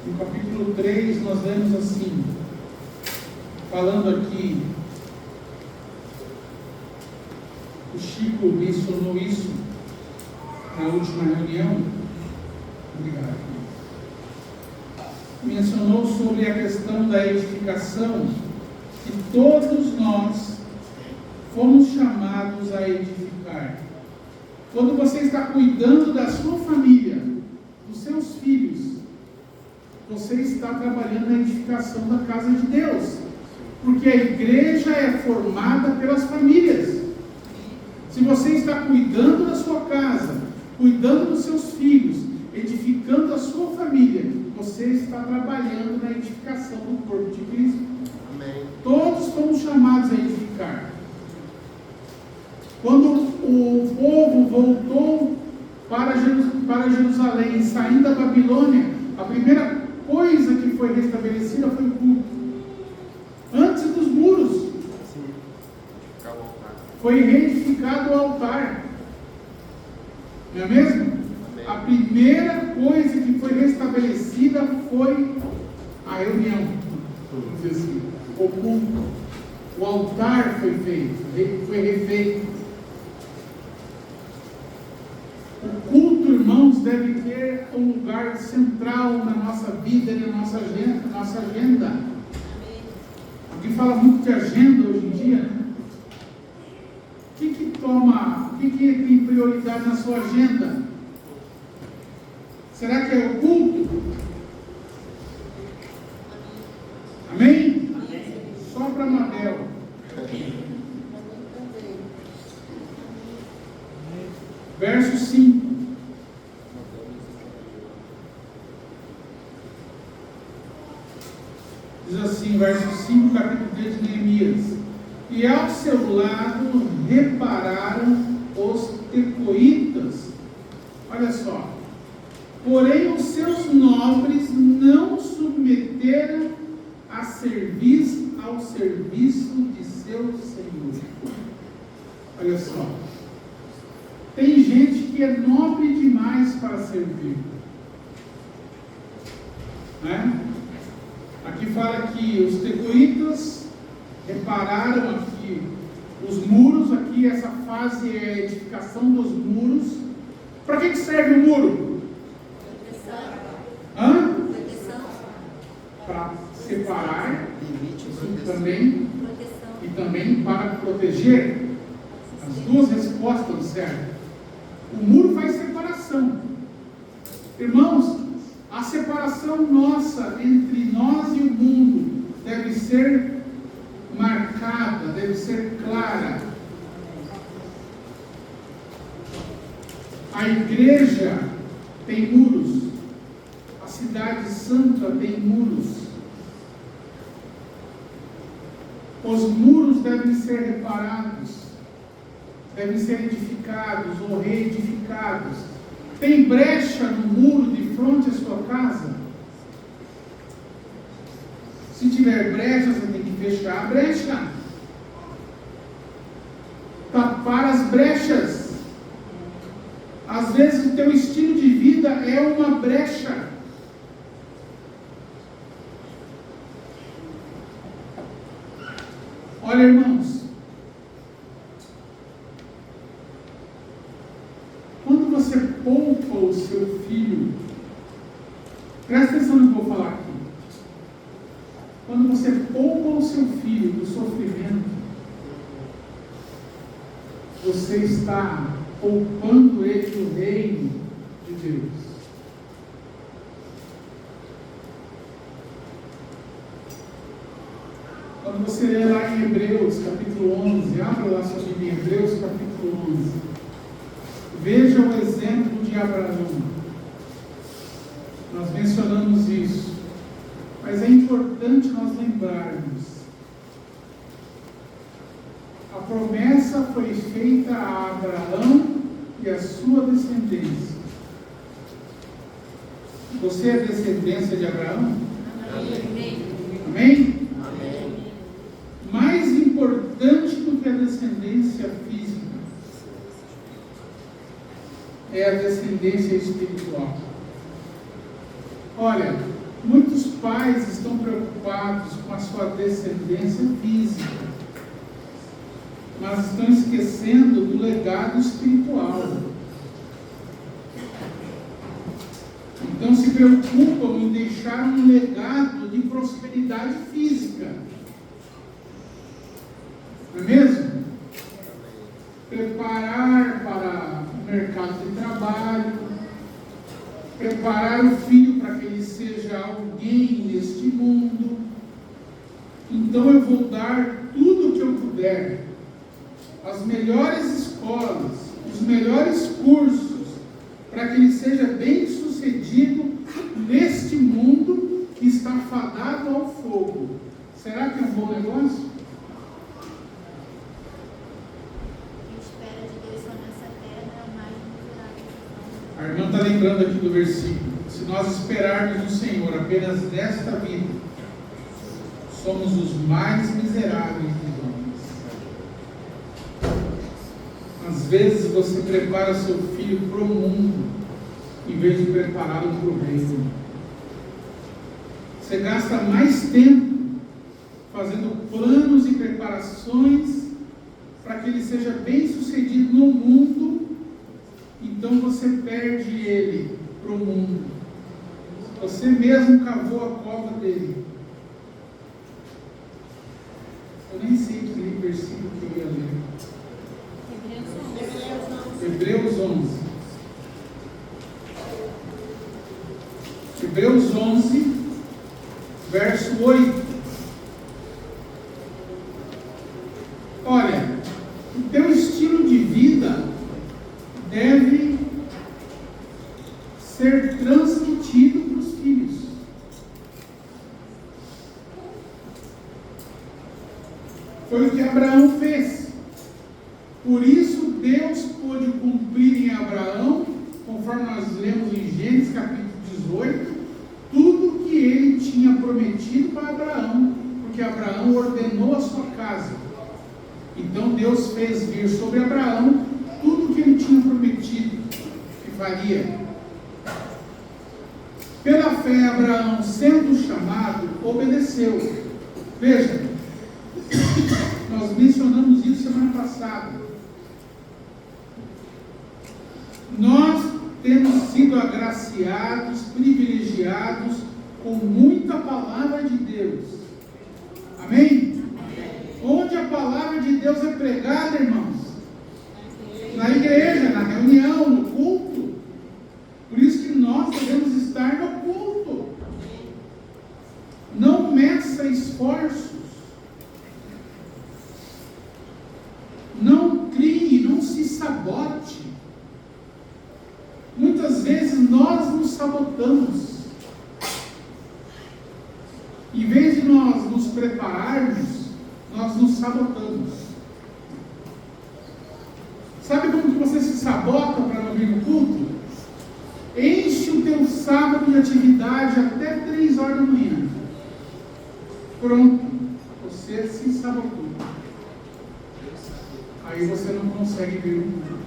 A: no capítulo 3 nós vemos assim, falando aqui, o Chico mencionou isso na última reunião. Obrigado. Mencionou sobre a questão da edificação, que todos nós fomos chamados a edificar. Quando você está cuidando da sua família, dos seus filhos, você está trabalhando na edificação da casa de Deus, porque a igreja é formada pelas famílias. Se você está cuidando da sua casa, cuidando dos seus filhos, edificando a sua família, você está trabalhando na edificação do corpo de Cristo.
B: Amém.
A: Todos fomos chamados a edificar. Quando o povo voltou para Jerusalém, saindo da Babilônia, a primeira coisa que foi restabelecida foi o culto. Antes dos muros,
B: Sim. Ficar ao altar.
A: foi reedificado o altar. Não é mesmo?
B: Amém.
A: A primeira coisa que foi restabelecida foi a reunião. Vamos dizer assim, o culto. O altar foi feito, foi refeito. O culto, irmãos, deve ter um lugar central na nossa vida e na nossa agenda. Alguém fala muito de agenda hoje em dia, né? O que tem prioridade na sua agenda? Será que é o culto? Amém? Só para Mabel. Verso 5. Diz assim, verso 5, capítulo 3 de Neemias. E ao seu lado repararam os tecoitas. Olha só. Porém os seus nobres não submeteram ao serviço de seu Senhor. Olha só. Tem gente que é nobre demais para servir. Né? Aqui fala que os tecoitas repararam aqui os muros, aqui essa fase é a edificação dos muros. Para que serve o muro? Hã? Para separar,
B: Limite e
A: isso
B: proteção.
A: também, e também para proteger. As duas respostas servem. O muro faz separação. Irmãos, a separação nossa entre nós e o mundo deve ser marcada, deve ser clara. A igreja tem muros, a cidade santa tem muros. Os muros devem ser reparados. devem ser edificados ou reedificados. Tem brecha no muro de frente à sua casa? Se tiver brecha, você tem que fechar a brecha. Tapar as brechas. Às vezes o teu estilo de vida é uma brecha. Olha, irmãos, quando você poupa o seu filho, presta atenção no que eu vou falar aqui. Quando você poupa o seu filho do sofrimento, você está poupando ele do reino de Deus. Quando você lê lá em Hebreus capítulo 11, abra lá sua Bíblia em Hebreus capítulo 11, veja o exemplo de Abraão. Nós mencionamos isso, mas é importante nós lembrarmos. A promessa foi feita a Abraão e a sua descendência. Você é descendência de Abraão?
C: Amém.
A: Amém?
B: Amém.
A: Mais importante do que a descendência física é a descendência espiritual. Olha, muitos pais estão preocupados com a sua descendência física, mas estão esquecendo do legado espiritual. Então se preocupam em deixar um legado de prosperidade física. Não é mesmo? Preparar para o mercado de trabalho, preparar o filho para que ele seja alguém neste mundo. Então eu vou dar tudo o que eu puder, as melhores escolas, os melhores cursos, para que ele seja bem sucedido neste mundo que está fadado ao fogo. Será que é um bom negócio? A irmã está lembrando aqui do versículo: se nós esperarmos no Senhor apenas desta vida, somos os mais miseráveis dos homens. Às vezes você prepara seu filho para o mundo, em vez de prepará-lo para o reino. Você gasta mais tempo fazendo planos e preparações para que ele seja bem sucedido no mundo. Então você perde ele para o mundo. Você mesmo cavou a cova dele. Eu nem sei que versículo que eu ia ler. Hebreus 11. Hebreus 11, verso 8. Olha, o teu estilo de vida deve ser transmitido para os filhos. Foi o que Abraão fez. Por isso Deus pôde cumprir em Abraão, conforme nós lemos em Gênesis capítulo 18, tudo que ele tinha prometido para Abraão, porque Abraão ordenou a sua casa. Então Deus fez vir sobre Abraão tudo que ele tinha prometido que faria. Pela fé, Abraão, sendo chamado, obedeceu. Veja, nós mencionamos isso semana passada. Nós temos sido agraciados, privilegiados com muita palavra de Deus. Amém? Onde a palavra de Deus é pregada, irmãos? Na igreja, na reunião, no culto. Por isso que nós devemos estar no culto. Não meça esforços. Não crie, não se sabote. Muitas vezes nós nos sabotamos. Em vez de nós nos prepararmos, nós nos sabotamos. sabota para não vir no culto, enche o teu sábado de atividade até 3 horas da manhã. Pronto, você se sabotou. Aí você não consegue vir no culto.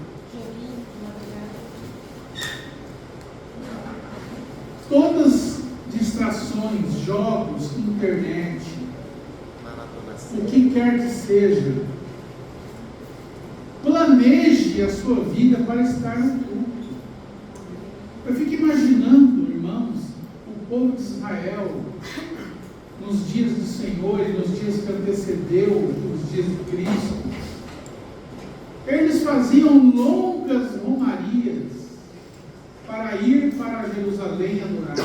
A: Todas distrações, jogos, internet, o que quer que seja, planeje a sua vida para estar no culto. Eu fico imaginando, irmãos, o povo de Israel, nos dias do Senhor e nos dias que antecedeu os dias de Cristo, eles faziam longas romarias para ir para Jerusalém adorar.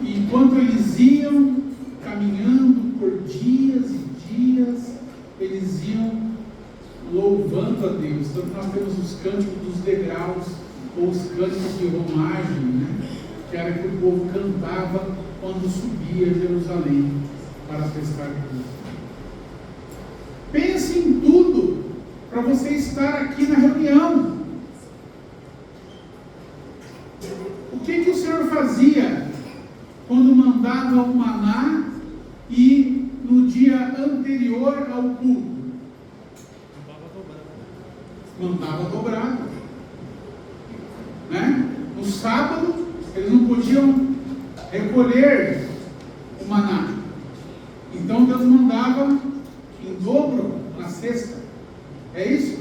A: E enquanto eles iam caminhando por dias e dias, eles iam louvando a Deus. Então nós temos os cânticos dos degraus, ou os cânticos de romagem, né? Que era que o povo cantava quando subia a Jerusalém para prestar culto. Pense em tudo para você estar aqui na reunião. O que o Senhor fazia quando mandava o maná e no dia anterior ao culto? Mandava dobrado. Né? No sábado, eles não podiam recolher o maná. Então Deus mandava em dobro na sexta. É isso?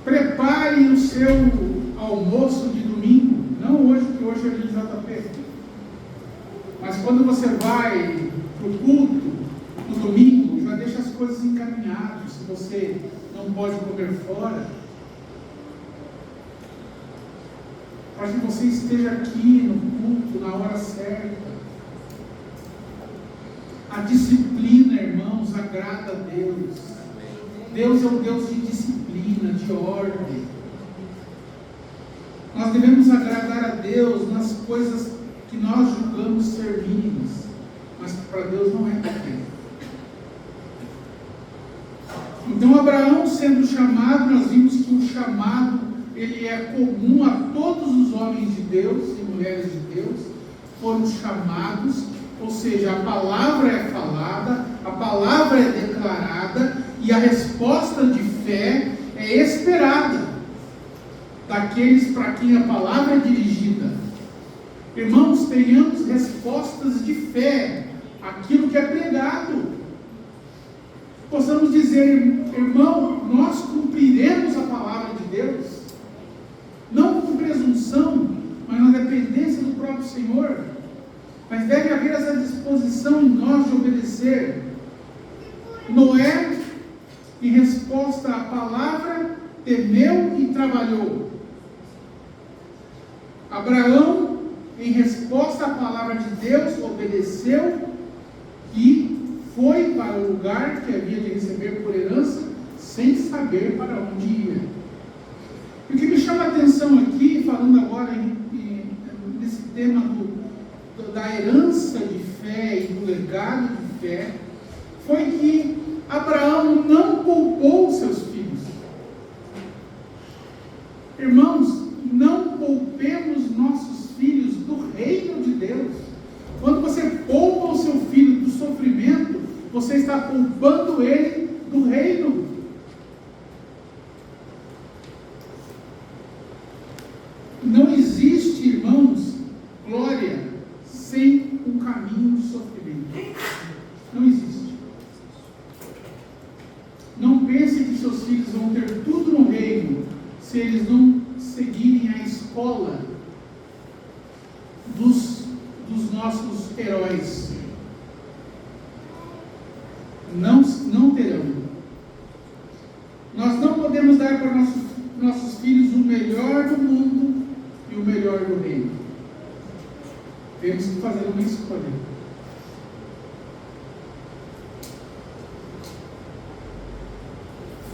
A: Prepare o seu almoço de domingo. Não hoje, porque hoje é dia de JP. Mas quando você vai para o culto, no domingo, já deixa as coisas encaminhadas. Se você não pode comer fora, para que você esteja aqui no culto, na hora certa. A disciplina, irmãos, agrada a Deus. Deus é um Deus de disciplina, de ordem. Nós devemos agradar a Deus nas coisas que nós julgamos ser mínimas, mas que para Deus não é pequeno. Então Abraão sendo chamado, nós vimos que o chamado ele é comum a todos os homens de Deus e mulheres de Deus, foram chamados, ou seja, a palavra é falada, a palavra é declarada e a resposta de fé é esperada daqueles para quem a palavra é dirigida. Irmãos, tenhamos respostas de fé àquilo que é pregado. Possamos dizer, irmão, nós cumpriremos a palavra de Deus, não com presunção, mas na dependência do próprio Senhor. Mas deve haver essa disposição em nós de obedecer. Noé, em resposta à palavra, temeu e trabalhou. Abraão, em resposta à palavra de Deus, obedeceu e foi para o lugar que havia de receber por herança, sem saber para onde ia. O que me chama a atenção aqui, falando agora nesse tema da herança de fé e do legado de fé, foi que Abraão não poupou seus filhos. Irmãos, não poupemos nossos filhos do reino de Deus. Quando você poupa o seu filho do sofrimento, você está poupando ele do reino. Não existe, irmãos, glória sem um caminho de sofrimento. Não existe. Não pense que seus filhos vão ter tudo no reino se eles não seguirem a escola dos nossos heróis. Não terão. Nós não podemos dar para nossos filhos o melhor do mundo e o melhor do reino. Temos que fazer uma escolha.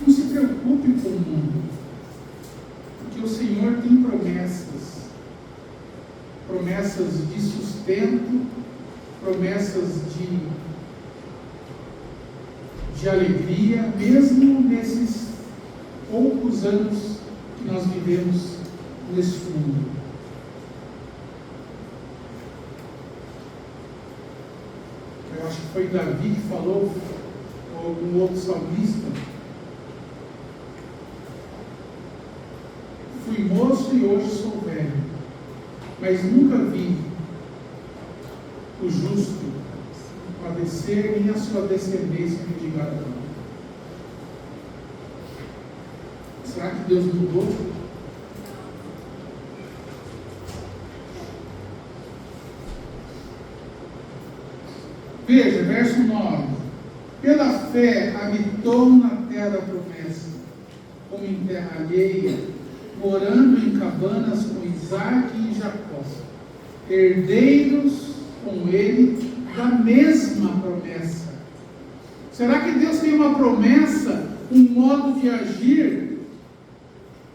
A: Não se preocupe com o mundo, porque o Senhor tem promessas de sustento, promessas de de alegria, mesmo nesses poucos anos que nós vivemos neste mundo. Eu acho que foi Davi que falou, ou algum outro salmista: fui moço e hoje sou velho, mas nunca vi o justo padecer, nem a sua descendência mendigar pão. Será que Deus mudou? Veja, verso 9. Pela fé habitou na terra da promessa, como em terra alheia, morando em cabanas com Isaque e Jacó, herdeiros com ele da mesma promessa. Será que Deus tem uma promessa, um modo de agir,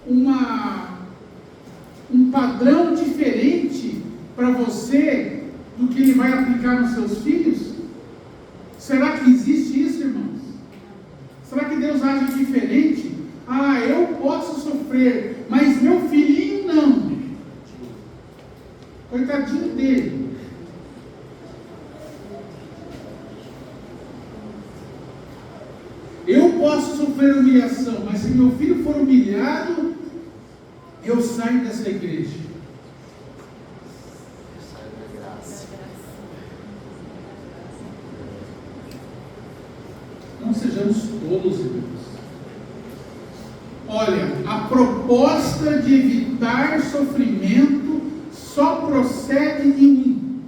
A: um padrão diferente para você do que Ele vai aplicar nos seus filhos? Será que existe isso, irmãos? Será que Deus age diferente? Eu posso sofrer, mas meu filhinho não. Coitadinho dele. Eu posso sofrer humilhação, mas se meu filho for humilhado, eu saio dessa igreja.
B: Sai da graça.
A: Não sejamos tolos, irmãos. Olha, a proposta de evitar sofrimento só procede de um.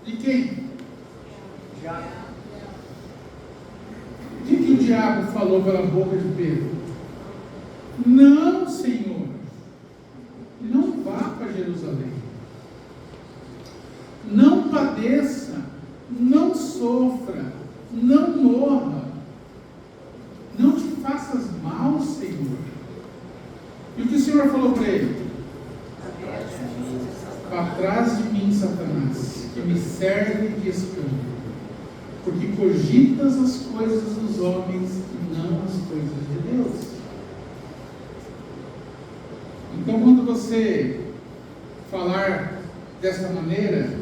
A: De quem? De que o diabo falou pela boca de Pedro? Não, Senhor, não vá para Jerusalém. Não padeça, não sofra, não morra. Não te faças mal, Senhor. E o que o Senhor falou para ele? Para trás de mim, Satanás, que me serve de escândalo, porque cogitas as coisas dos homens e não as coisas de Deus. Então, quando você falar dessa maneira,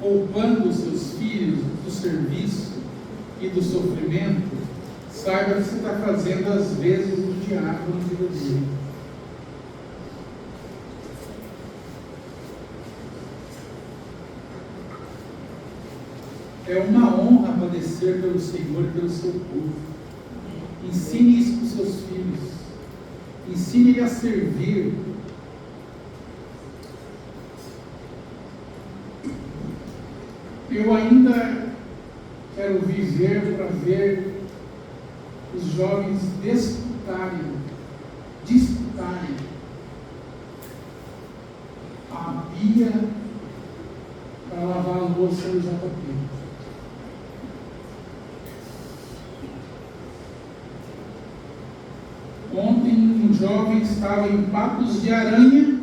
A: poupando os seus filhos do serviço e do sofrimento, saiba que você está fazendo as vezes do diabo na vida dele. É uma honra padecer pelo Senhor e pelo seu povo. Ensine isso para os seus filhos. Ensine ele a servir. Eu ainda quero viver para ver os jovens disputarem a Bia para lavar a louça do JP. Ontem um jovem estava em papos de aranha,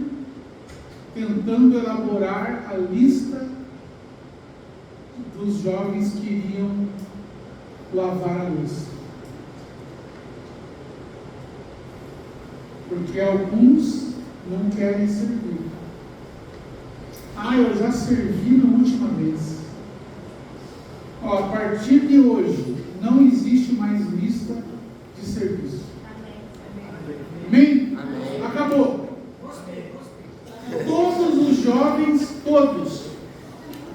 A: tentando elaborar a lista dos jovens que iriam lavar a louça. Porque alguns não querem servir. Eu já servi na última vez. A partir de hoje, não existe mais lista de serviço. Amém?
B: Amém.
A: Acabou. Todos os jovens, todos.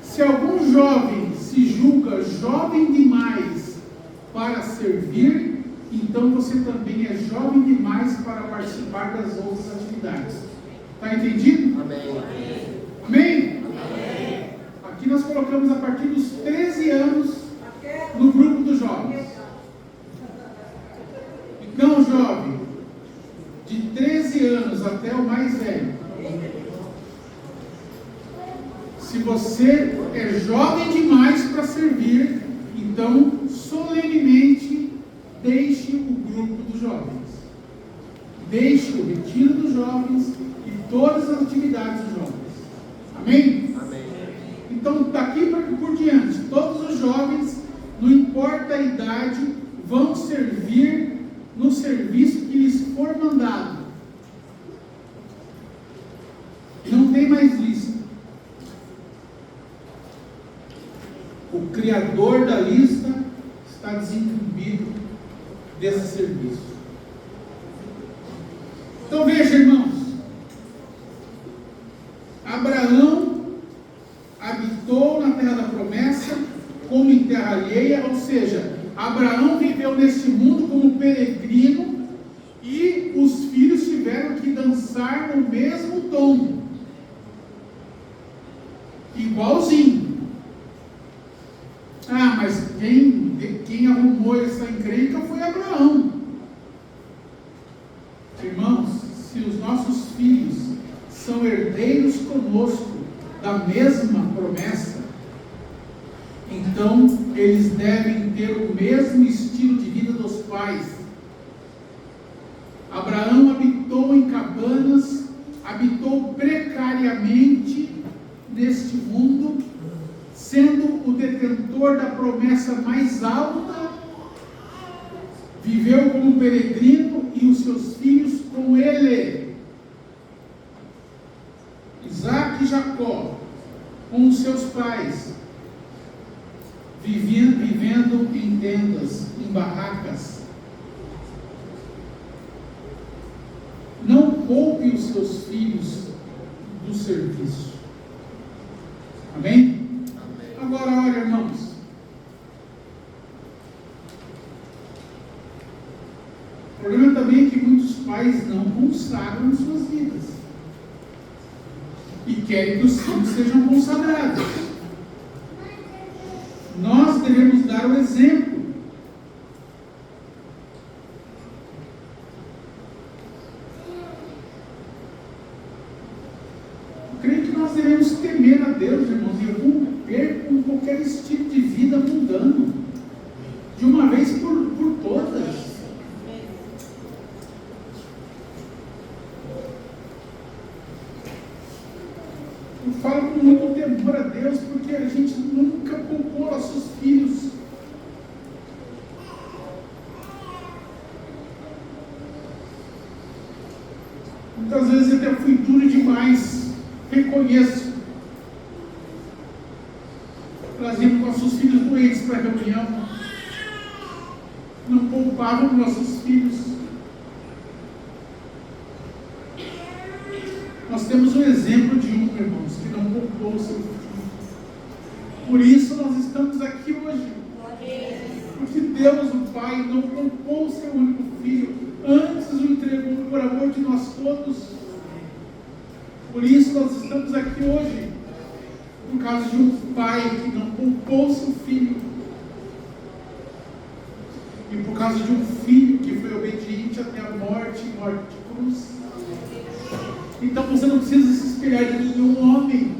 A: Se algum jovem se julga jovem demais para servir, então você também é jovem demais para participar das outras atividades. Está entendido?
B: Amém.
A: Amém? Aqui nós colocamos a partir dos 13 anos no grupo dos jovens. Então, jovem, de 13 anos até o mais velho, se você é jovem demais para servir, então solenemente deixe o grupo dos jovens, deixe o retiro dos jovens e todas as atividades dos jovens. Amém?
B: Amém.
A: Então, daqui por diante, todos os jovens não importa a idade, vão servir no serviço que lhes for mandado. Não tem mais lista. O criador da lista está desincumbido desse serviço. Então veja, irmãos, Abraão habitou na terra da promessa como em terra alheia, ou seja, Abraão viveu neste mundo como peregrino e os filhos tiveram que dançar no mesmo tom, igualzinho. Ah, mas quem arrumou essa encrenca foi Abraão. Irmãos, se os nossos filhos são herdeiros conosco da mesma promessa, então eles devem ter o mesmo estilo de vida dos pais. Abraão habitou em cabanas, habitou precariamente neste mundo, sendo o detentor da promessa mais alta, viveu como peregrino e os seus filhos com ele. Isaac e Jacó, com os seus pais, vivendo em tendas, em barracas. Não poupe os seus filhos do serviço. Amém? Agora, olha, irmãos, o problema também é que muitos pais não consagram suas vidas e querem que os filhos sejam consagrados. Nós devemos dar o exemplo. Eu creio que nós devemos temer a Deus, irmãos, e romper com qualquer estilo de vida mundano, de uma vez por todas. Eu falo com muito temor a Deus, porque a gente nunca poupou nossos filhos. Muitas vezes até fui duro demais, reconheço. Trazíamos nossos filhos doentes para a reunião, não poupávamos nossos filhos. Nós temos um exemplo de um, irmãos, que não poupou o seu filho. Por isso nós estamos aqui hoje. Porque Deus, o Pai, não poupou o seu único filho, antes o entregou por amor de nós todos. Por isso nós estamos aqui hoje, por causa de um pai que não poupou seu filho, e por causa de um filho que foi obediente até a morte e morte de cruz. Então você não precisa se espelhar em nenhum homem,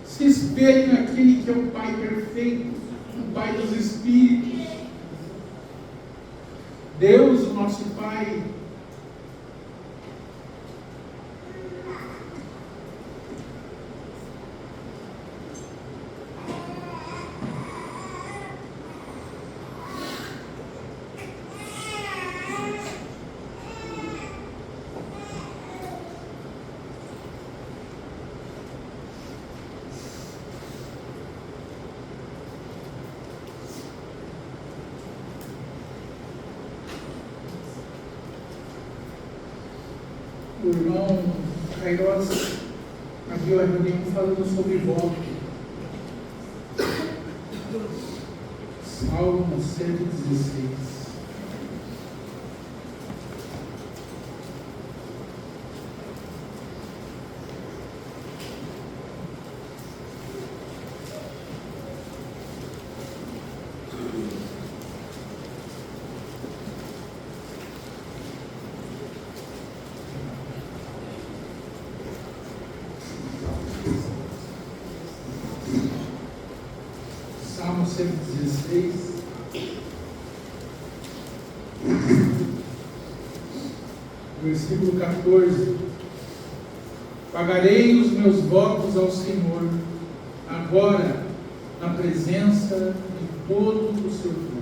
A: se espelhe naquele que é o Pai perfeito, o Pai dos Espíritos. Deus, o nosso Pai, o irmão Kairos abriu a reunião falando sobre voto. Salmo 116. Salmo 116, versículo 14: Pagarei os meus votos ao Senhor, agora, na presença de todo o seu povo.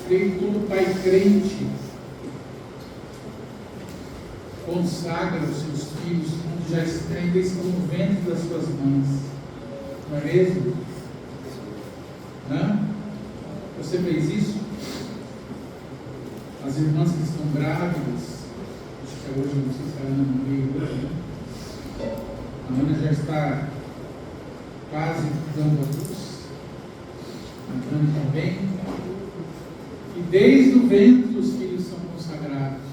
A: Creio que todo pai crente consagra os seus filhos quando já ainda estão no ventre das suas mães. Não é mesmo? Não? Você fez isso? As irmãs que estão grávidas, acho que hoje não sei se a Ana não veio hoje, né? A Ana já está quase dando a luz, a Ana também. E desde o ventre os filhos são consagrados.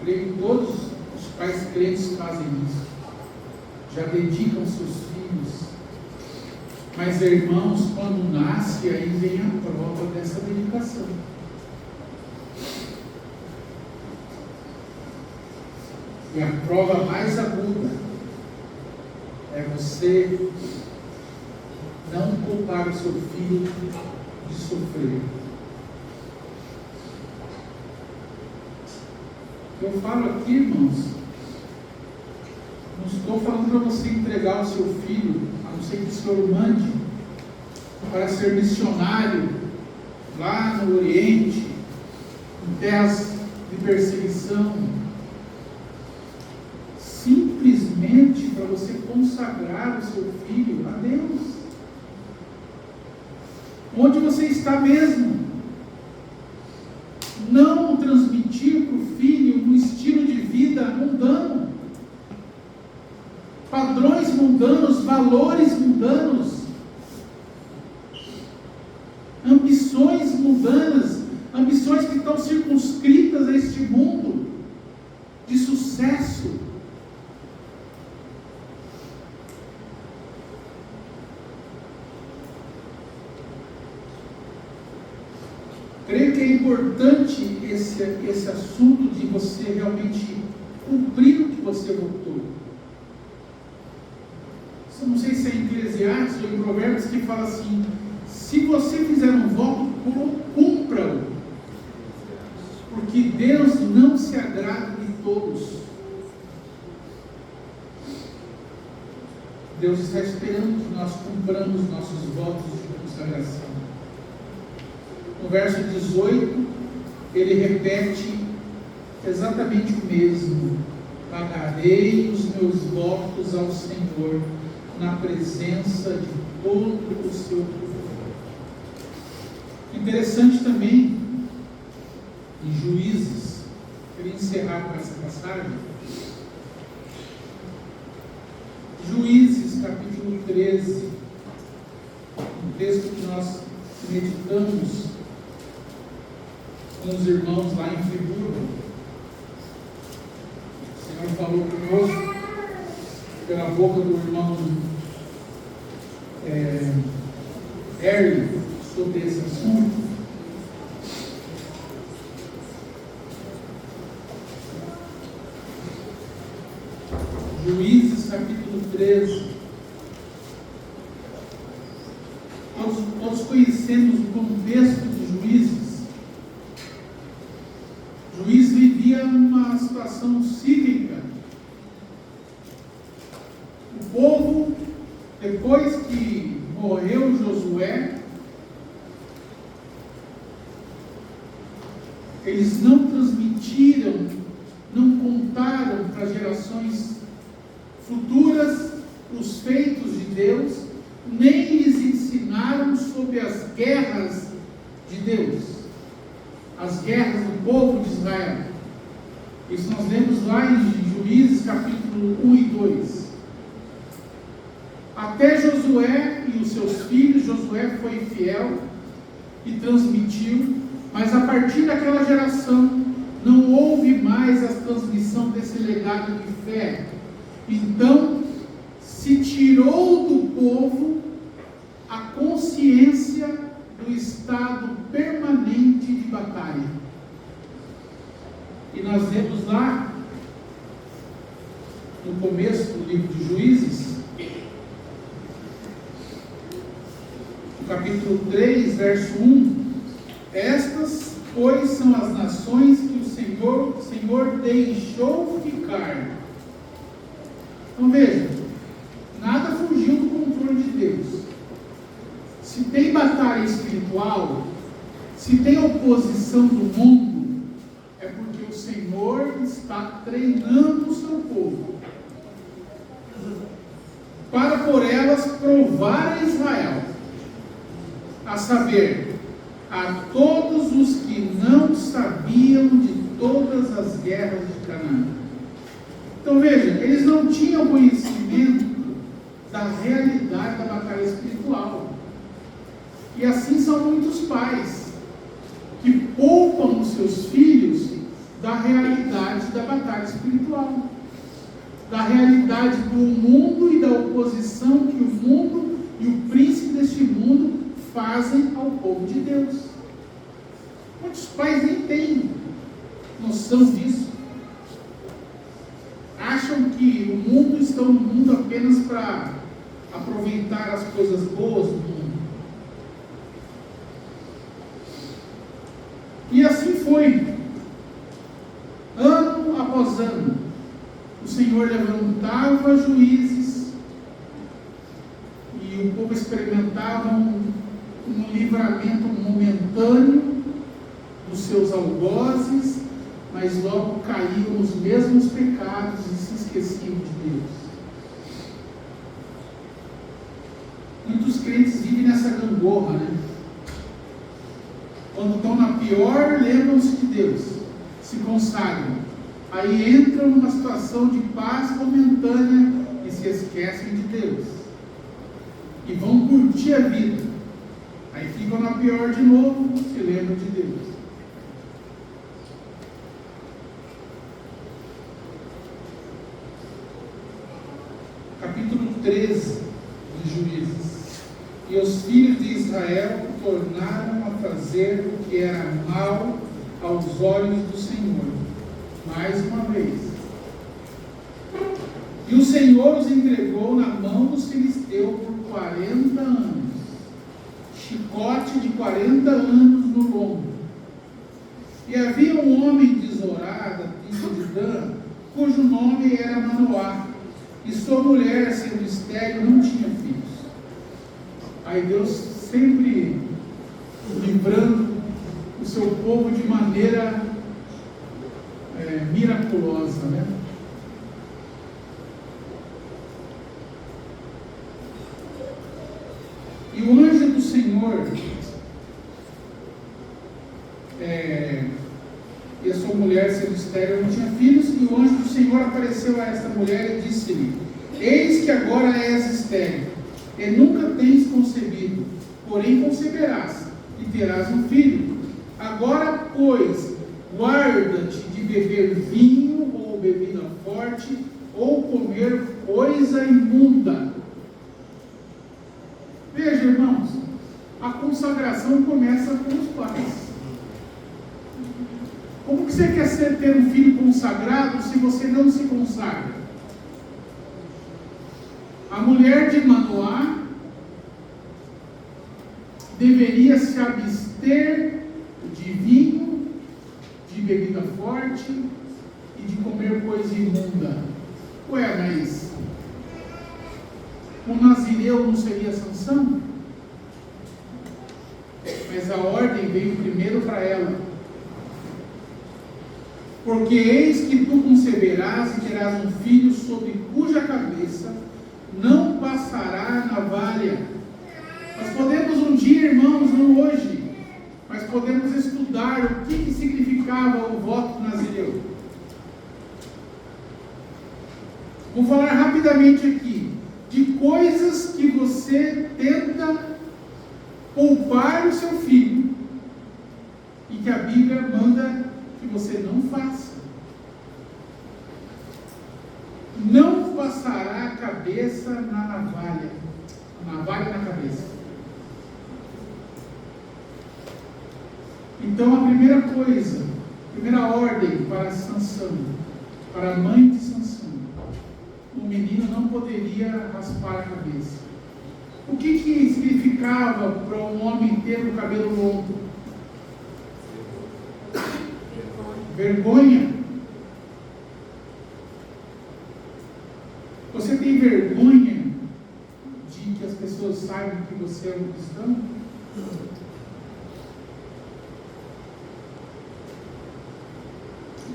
A: Creio que todos os pais crentes fazem isso. Já dedicam seus filhos. Mas, irmãos, quando nasce, aí vem a prova dessa dedicação. E a prova mais aguda é você não poupar o seu filho de sofrer. Eu falo aqui, irmãos, não estou falando para você entregar o seu filho, a não ser que o Senhor mande, para ser missionário lá no Oriente, em terras de perseguição, simplesmente para você consagrar o seu filho a Deus. Onde você está mesmo. Não transmitir para o filho um estilo de vida mundano, padrões mundanos, valores mundanos, ambições mundanas, ambições que estão circunscritas a este mundo de sucesso. Creio que é importante esse assunto de você realmente cumprir o que você votou. Eu não sei se é em Eclesiastes ou em Provérbios que fala assim: se você fizer um voto, cumpra-o, porque Deus não se agrada de todos. Deus está esperando que nós cumpramos nossos votos de consagração. No verso 18, ele repete exatamente o mesmo: pagarei os meus votos ao Senhor na presença de todo o seu povo. Interessante também, em Juízes, queria encerrar com essa passagem, Juízes capítulo 13, um texto que nós meditamos com os irmãos lá em Friburgo. O Senhor falou conosco pela boca do irmão Harry sobre esse assunto. Juízes capítulo 13. Todos conhecemos o contexto de Juízes. Juízes vivia uma situação cívica. O povo, depois que morreu Josué, eles não transmitiram, não contaram para gerações futuras os feitos de Deus, nem lhes ensinaram sobre as guerras de Deus, as guerras do povo de Israel. Isso nós lemos lá em Juízes capítulo 1 e 2. Até Josué e os seus filhos, Josué foi fiel e transmitiu, mas a partir daquela geração não houve mais a transmissão desse legado de fé. Então se tirou do povo a consciência do estado permanente de batalha. E nós vemos lá no começo do livro de Juízes, no capítulo 3, verso 1: estas, pois, são as nações que o Senhor Senhor deixou ficar. Então veja, nada fugiu do controle de Deus. Se tem batalha espiritual, se tem oposição do mundo, é porque o Senhor está treinando o seu povo para por elas provar a Israel, a saber, a todos os que não sabiam de todas as guerras de Canaã. Então veja, eles não tinham conhecimento da realidade da batalha espiritual. E assim são muitos pais que poupam os seus filhos da realidade da batalha espiritual, da realidade do mundo e da oposição que o mundo e o príncipe deste mundo fazem ao povo de Deus. Muitos pais nem têm noção disso. Acham que o mundo está no mundo apenas para aproveitar as coisas boas do mundo. E assim foi, ano após ano, o Senhor levantava juízes e o povo experimentava um livramento momentâneo dos seus algozes, mas logo caíam nos mesmos pecados e se esqueciam de Deus. Muitos crentes vivem nessa gangorra, né? Quando estão na pior, lembram-se de Deus, se consagram. Aí entram numa situação de paz momentânea e se esquecem de Deus. E vão curtir a vida. Aí ficam na pior de novo, se lembram de Deus. Capítulo 13 de Juízes. E os filhos de Israel tornaram a fazer o que era mal aos olhos do Senhor, mais uma vez. E o Senhor os entregou na mão dos filisteus por 40 anos, chicote de 40 anos no lombo. E havia um homem de Zorá, da tribo de Dan, cujo nome era Manoá, e sua mulher, sendo estéril, não tinha filhos. Aí Deus sempre livrando o seu povo de maneira miraculosa, né? E o anjo do Senhor e a sua mulher, sendo estéril, não tinha filhos, e o anjo do Senhor apareceu a esta mulher e disse-lhe: eis que agora és estéril, e nunca tens concebido, porém conceberás, e terás um filho. Agora, pois, guarda-te de beber vinho, ou bebida forte, ou comer coisa imunda. Veja, irmãos, a consagração começa com os pais. Como que você quer ter um filho consagrado se você não se consagra? A mulher de Manoá deveria se abster de vinho, de bebida forte e de comer coisa imunda. Ué, mas o nazireu não seria Sansão? Mas a ordem veio primeiro para ela. Porque eis que tu conceberás e terás um filho, sobre cuja cabeça não passará a navalha. Nós podemos um dia, irmãos, não hoje, mas podemos estudar o que significava o voto nazireu. Vou falar rapidamente aqui de coisas que você tenta poupar o seu filho e que a Bíblia manda que você não faça. Não passará a cabeça na navalha. A navalha na cabeça. Então a primeira coisa, a primeira ordem para Sansão, para a mãe de Sansão, o menino não poderia raspar a cabeça. O que significava para um homem ter o cabelo longo? vergonha. Você tem vergonha de que as pessoas saibam que você é um cristão?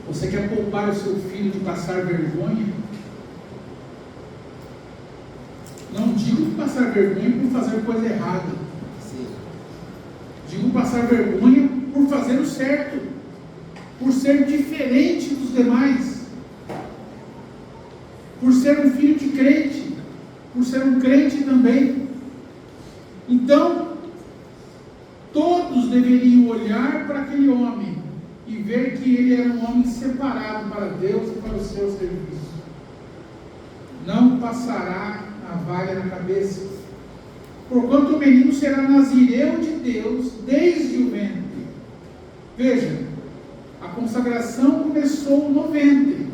A: Você quer poupar o seu filho de passar vergonha? Não digo passar vergonha por fazer coisa errada.
B: Sim.
A: Digo passar vergonha por fazer o certo, por ser diferente dos demais, por ser um filho de crente, por ser um crente também. Então, todos deveriam olhar para aquele homem e ver que ele era um homem separado para Deus e para o seu serviço. Não passará a vaga na cabeça, porquanto o menino será nazireu de Deus desde o ventre. Veja, a consagração começou no ventre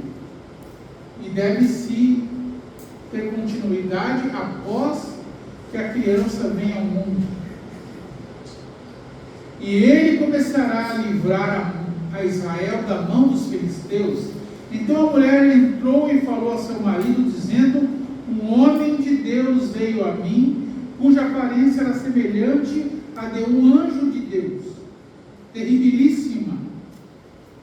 A: e deve-se ter continuidade após que a criança venha ao mundo. E ele começará a livrar a Israel da mão dos filisteus. Então a mulher entrou e falou a seu marido, dizendo: um homem de Deus veio a mim, cuja aparência era semelhante à de um anjo de Deus, terribilíssima.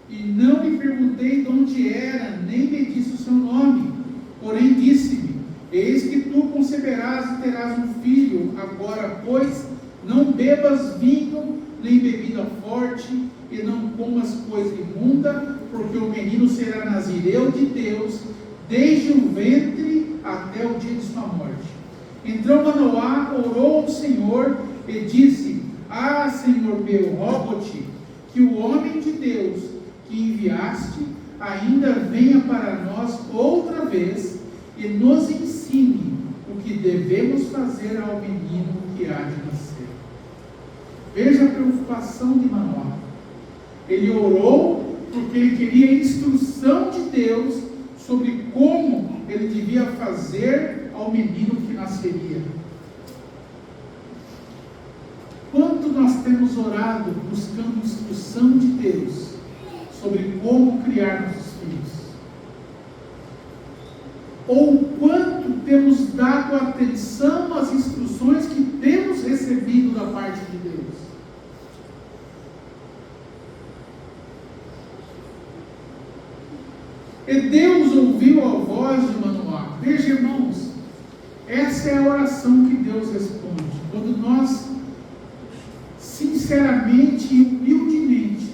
A: E não lhe perguntei de onde era, nem me disse o seu nome. Porém disse-me: eis que tu conceberás e terás um filho. Agora, pois, não bebas vinho, nem bebida forte, e não comas coisa imunda, porque o menino será nazireu de Deus, desde o ventre até o dia de sua morte. Então Manoá orou ao Senhor e disse: ah, Senhor meu, rogo-te que o homem de Deus que enviaste ainda venha para nós outra vez e nos ensine o que devemos fazer ao menino que há de nascer. Veja a preocupação de Manoá. Ele orou porque ele queria instrução de Deus sobre como ele devia fazer ao menino que nasceria. Quanto nós temos orado buscando instrução de Deus sobre como criar nossos filhos? Ou quanto temos dado atenção às instruções que temos recebido da parte de Deus? E Deus ouviu a voz de Manoá. Veja, irmãos, essa é a oração que Deus responde. Quando nós, sinceramente e humildemente,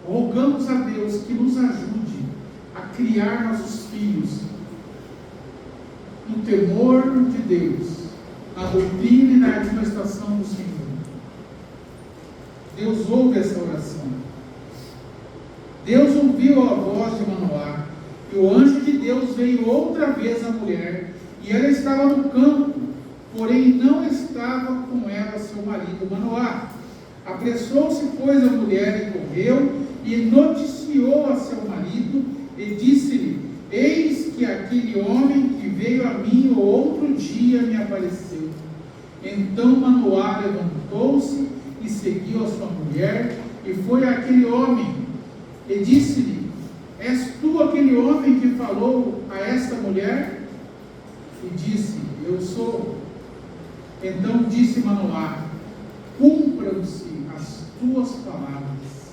A: rogamos a Deus que nos ajude a criar nossos filhos no temor de Deus, na doutrina e na administração do Senhor. Deus ouve essa oração. Deus ouviu a voz de Manoá. E o anjo de Deus veio outra vez à mulher, e ela estava no campo, porém não estava com ela seu marido Manoá. Apressou-se, pois, a mulher e correu, e noticiou a seu marido, e disse-lhe: eis que aquele homem que veio a mim o outro dia me apareceu. Então Manoá levantou-se e seguiu a sua mulher, e foi àquele homem, e disse-lhe: és tu aquele homem que falou a esta mulher? E disse: eu sou. Então disse Manoá: cumpram-se as tuas palavras.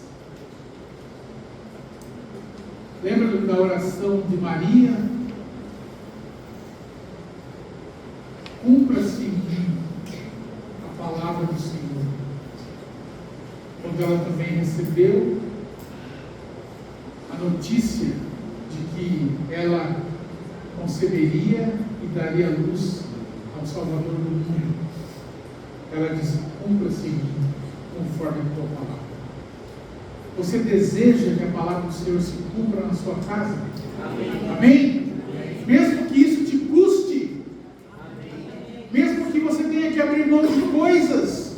A: Lembra da oração de Maria? Cumpra-se em mim a palavra do Senhor. Quando ela também recebeu a notícia de que ela conceberia e daria luz ao Salvador do mundo, ela disse: cumpra-se em mim conforme a tua palavra. Você deseja que a palavra do Senhor se cumpra na sua casa? Amém? Amém? Mesmo que isso te custe, mesmo que você tenha que abrir mão de coisas,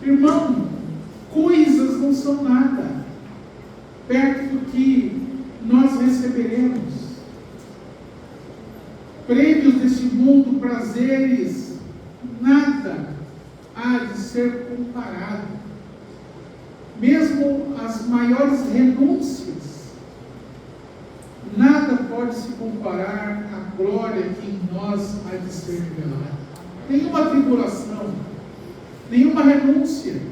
A: irmão, coisas não são nada perto do que nós receberemos. Prêmios deste mundo, prazeres, nada há de ser comparado. Mesmo as as maiores renúncias, nada pode se comparar à glória que em nós há de ser revelada. Nenhuma tribulação, nenhuma renúncia.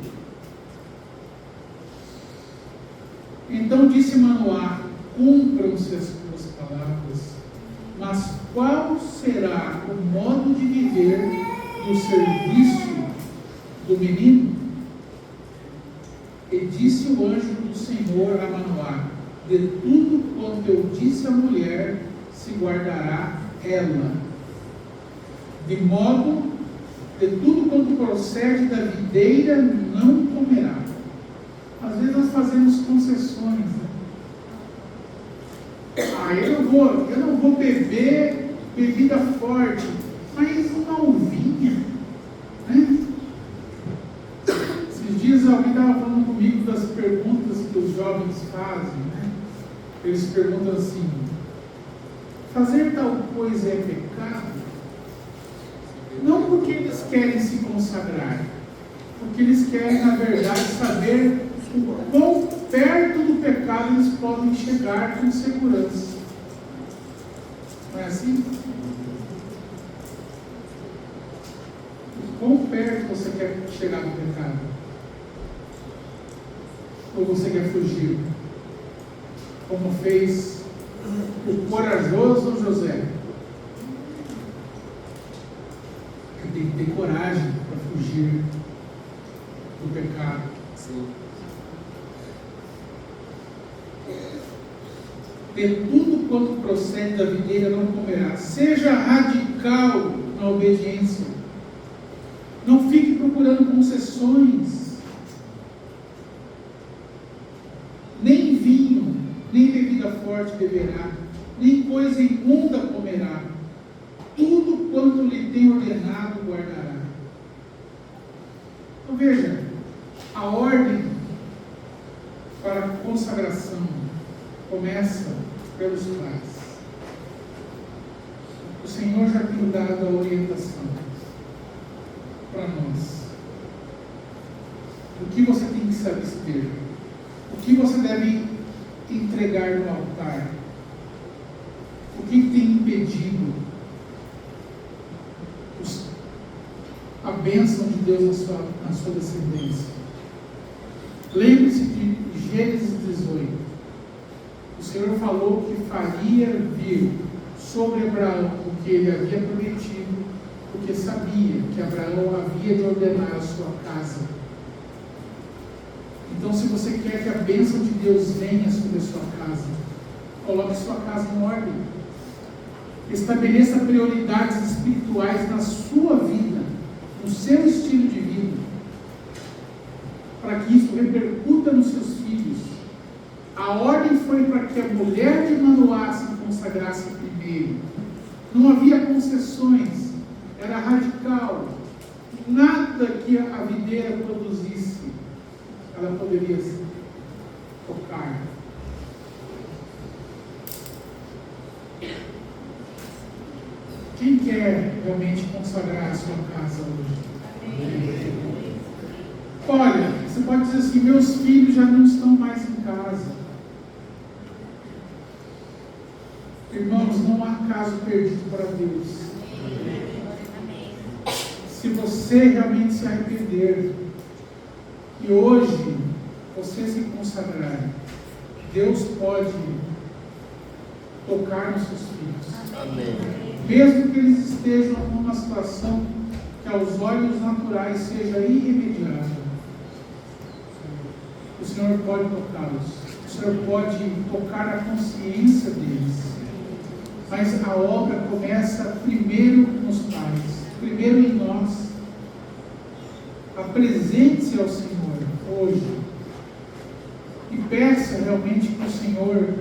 A: Então disse Manoá: cumpram-se as tuas palavras, mas qual será o modo de viver do serviço do menino? E disse o anjo do Senhor a Manoá: de tudo quanto eu disse à mulher se guardará ela, de modo de tudo quanto procede da videira não comerá. Às vezes nós fazemos concessões, né? Eu não vou beber bebida forte, mas uma uvinha, né? Esses dias alguém estava falando comigo das perguntas que os jovens fazem, né? Eles perguntam assim: fazer tal coisa é pecado? Não porque eles querem se consagrar, porque eles querem, na verdade, saber o quão perto do pecado eles podem chegar com segurança. Não é assim? O quão perto você quer chegar do pecado? Ou você quer fugir? Como fez o corajoso José. Tem que ter coragem para fugir do pecado.
B: Sim.
A: De tudo quanto procede da videira não comerá. Seja radical na obediência. Não fique procurando concessões. Nem vinho, nem bebida forte beberá, nem coisa imunda comerá. Tudo quanto lhe tem ordenado guardará. Então veja, a ordem para a consagração começa pelos pais. O Senhor já tem dado a orientação para nós. O que você tem que se abster? O que você deve entregar no altar? O que tem impedido a bênção de Deus na sua descendência? Lembre-se de Gênesis 18. O Senhor falou que faria vir sobre Abraão o que ele havia prometido, porque sabia que Abraão havia de ordenar a sua casa. Então, se você quer que a bênção de Deus venha sobre a sua casa, coloque sua casa em ordem. Estabeleça prioridades espirituais na sua vida, no seu estilo de vida, para que isso repercuta nos seus filhos. A ordem foi para que a mulher de Manoá se consagrasse primeiro. Não havia concessões, era radical. Nada que a videira produzisse, ela poderia tocar. Quem quer realmente consagrar a sua casa hoje? Amém. Olha, você pode dizer assim: meus filhos já não estão mais em casa. Irmãos, não há caso perdido para Deus. Se você realmente se arrepender e hoje você se consagrar, Deus pode tocar nos seus filhos.
B: Amém.
A: Mesmo que eles estejam numa situação que aos olhos naturais seja irremediável, o Senhor pode tocá-los. O Senhor pode tocar a consciência deles. Mas a obra começa primeiro nos pais, primeiro em nós. Apresente-se ao Senhor hoje e peça realmente que o Senhor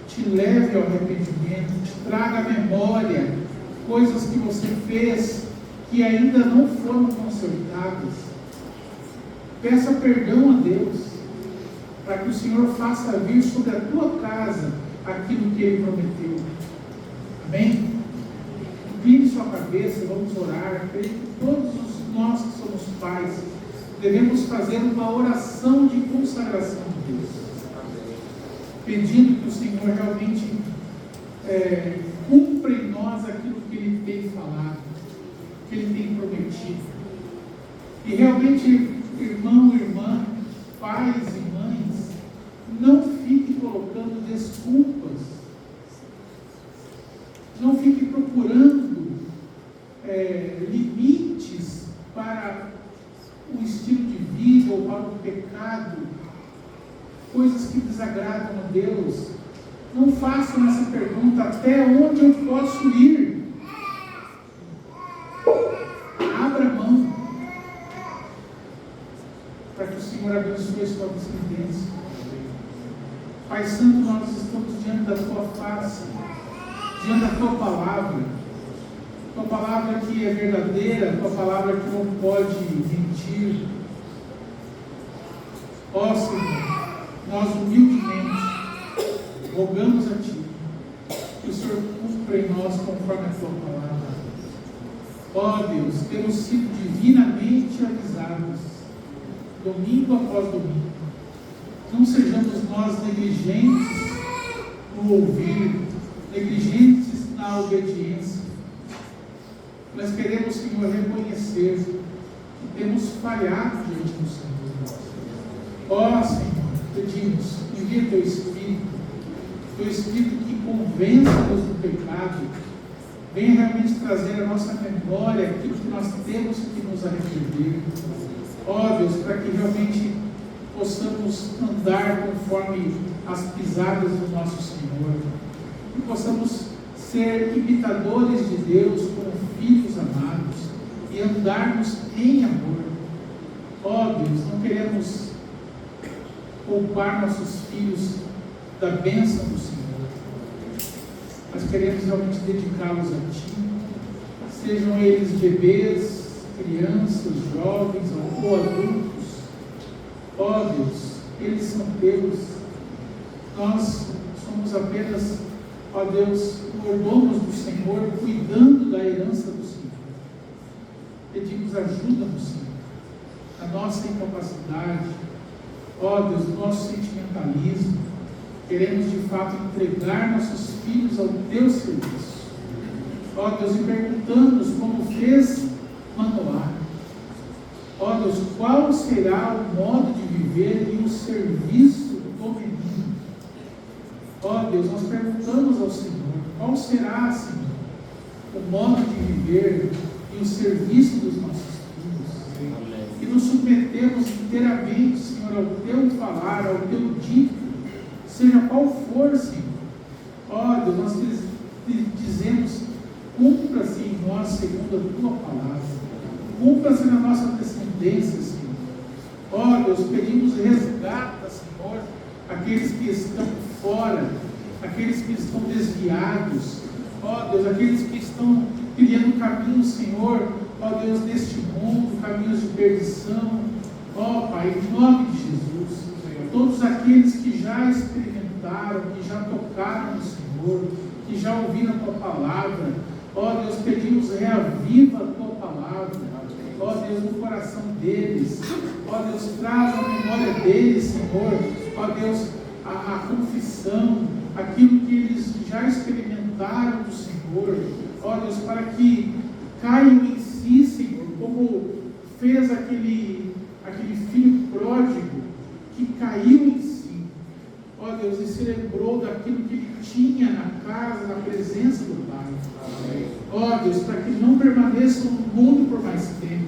A: te leve ao arrependimento, te traga à memória coisas que você fez que ainda não foram consertadas. Peça perdão a Deus, para que o Senhor faça vir sobre a tua casa aquilo que Ele prometeu. Amém? Incline sua cabeça, vamos orar. Acredito que todos nós que somos pais devemos fazer uma oração de consciência consagração de Deus. Pedindo que o Senhor realmente cumpra em nós aquilo que Ele tem falado, que Ele tem prometido. E realmente, irmão, irmã, pais e mães, não fique colocando desculpas, não fique procurando limites para o estilo de vida ou para o pecado, coisas que desagradam a Deus. Não façam essa pergunta: até onde eu posso ir? Abra mão, para que o Senhor abençoe a sua descendência. Pai Santo, nós estamos diante da tua face, diante da tua palavra que é verdadeira, tua palavra que não pode mentir. Ó Senhor, nós humildemente rogamos a Ti que o Senhor cumpra em nós conforme a tua palavra. Ó Deus, temos sido divinamente avisados, domingo após domingo. Não sejamos nós negligentes no ouvir, negligentes na obediência. Nós queremos, Senhor, reconhecer que temos falhado diante do Senhor. Ó Senhor, pedimos, envia Teu Espírito que convença-nos do pecado, venha realmente trazer à nossa memória aquilo que nós temos que nos arrepender. Ó Deus, para que realmente possamos andar conforme as pisadas do nosso Senhor, que possamos ser imitadores de Deus como filhos amados e andarmos em amor. Ó Deus, não queremos poupar nossos filhos da bênção do Senhor, mas queremos realmente dedicá-los a Ti, sejam eles bebês, crianças, jovens ou adultos. Ó Deus, eles são Teus, nós somos apenas, ó Deus, mordomos do Senhor, cuidando da herança do Senhor. Pedimos ajuda no Senhor, a nossa incapacidade, ó Deus, o nosso sentimentalismo. Queremos de fato entregar nossos filhos ao Teu serviço. Ó Deus, e perguntamos como fez Manoá. Ó Deus, qual será o modo de viver e o serviço do menino? Ó Deus, nós perguntamos ao Senhor, qual será, Senhor, o modo de viver e o serviço dos nossos filhos? Amém. E nos submetemos inteiramente, Senhor, ao Teu falar, ao Teu dito, seja qual for, Senhor. Ó Deus, nós dizemos, cumpra-se em nós segundo a Tua palavra. Cumpra-se na nossa descendência, Senhor. Ó Deus, pedimos resgata, Senhor, aqueles que estão fora, aqueles que estão desviados. Ó Deus, aqueles que estão criando caminhos, Senhor, ó Deus, neste mundo, caminhos de perdição. Ó Pai, em nome de Jesus, Senhor, todos aqueles que já experimentaram, que já tocaram no Senhor, que já ouviram a Tua palavra, ó Deus, pedimos, reaviva a Tua palavra. Ó Deus, no coração deles, ó Deus, traz a memória deles, Senhor, ó Deus, a confissão, aquilo que eles já experimentaram do Senhor, ó Deus, para que caiam em si, Senhor, como fez aquele filho pródigo que caiu em si, ó Deus, e se lembrou daquilo que ele tinha na casa, na presença do Pai. Amém. Ó Deus, para que não permaneçam no mundo por mais tempo,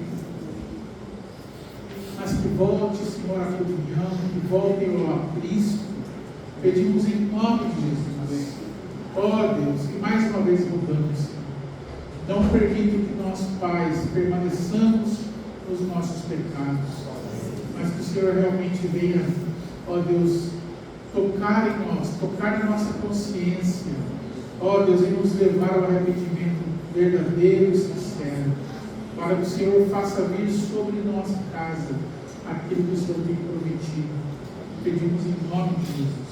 A: mas que volte, Senhor, à comunhão, que voltem ao aprisco. Pedimos em nome de Jesus. Ó Deus, e mais uma vez rogamos, não permita que nós, pais, permaneçamos nos nossos pecados, mas que o Senhor realmente venha, ó Deus, tocar em nós, tocar na nossa consciência, ó Deus, e nos levar ao arrependimento verdadeiro e sincero, para que o Senhor faça vir sobre nossa casa aquilo que o Senhor tem prometido. Pedimos em nome de Jesus.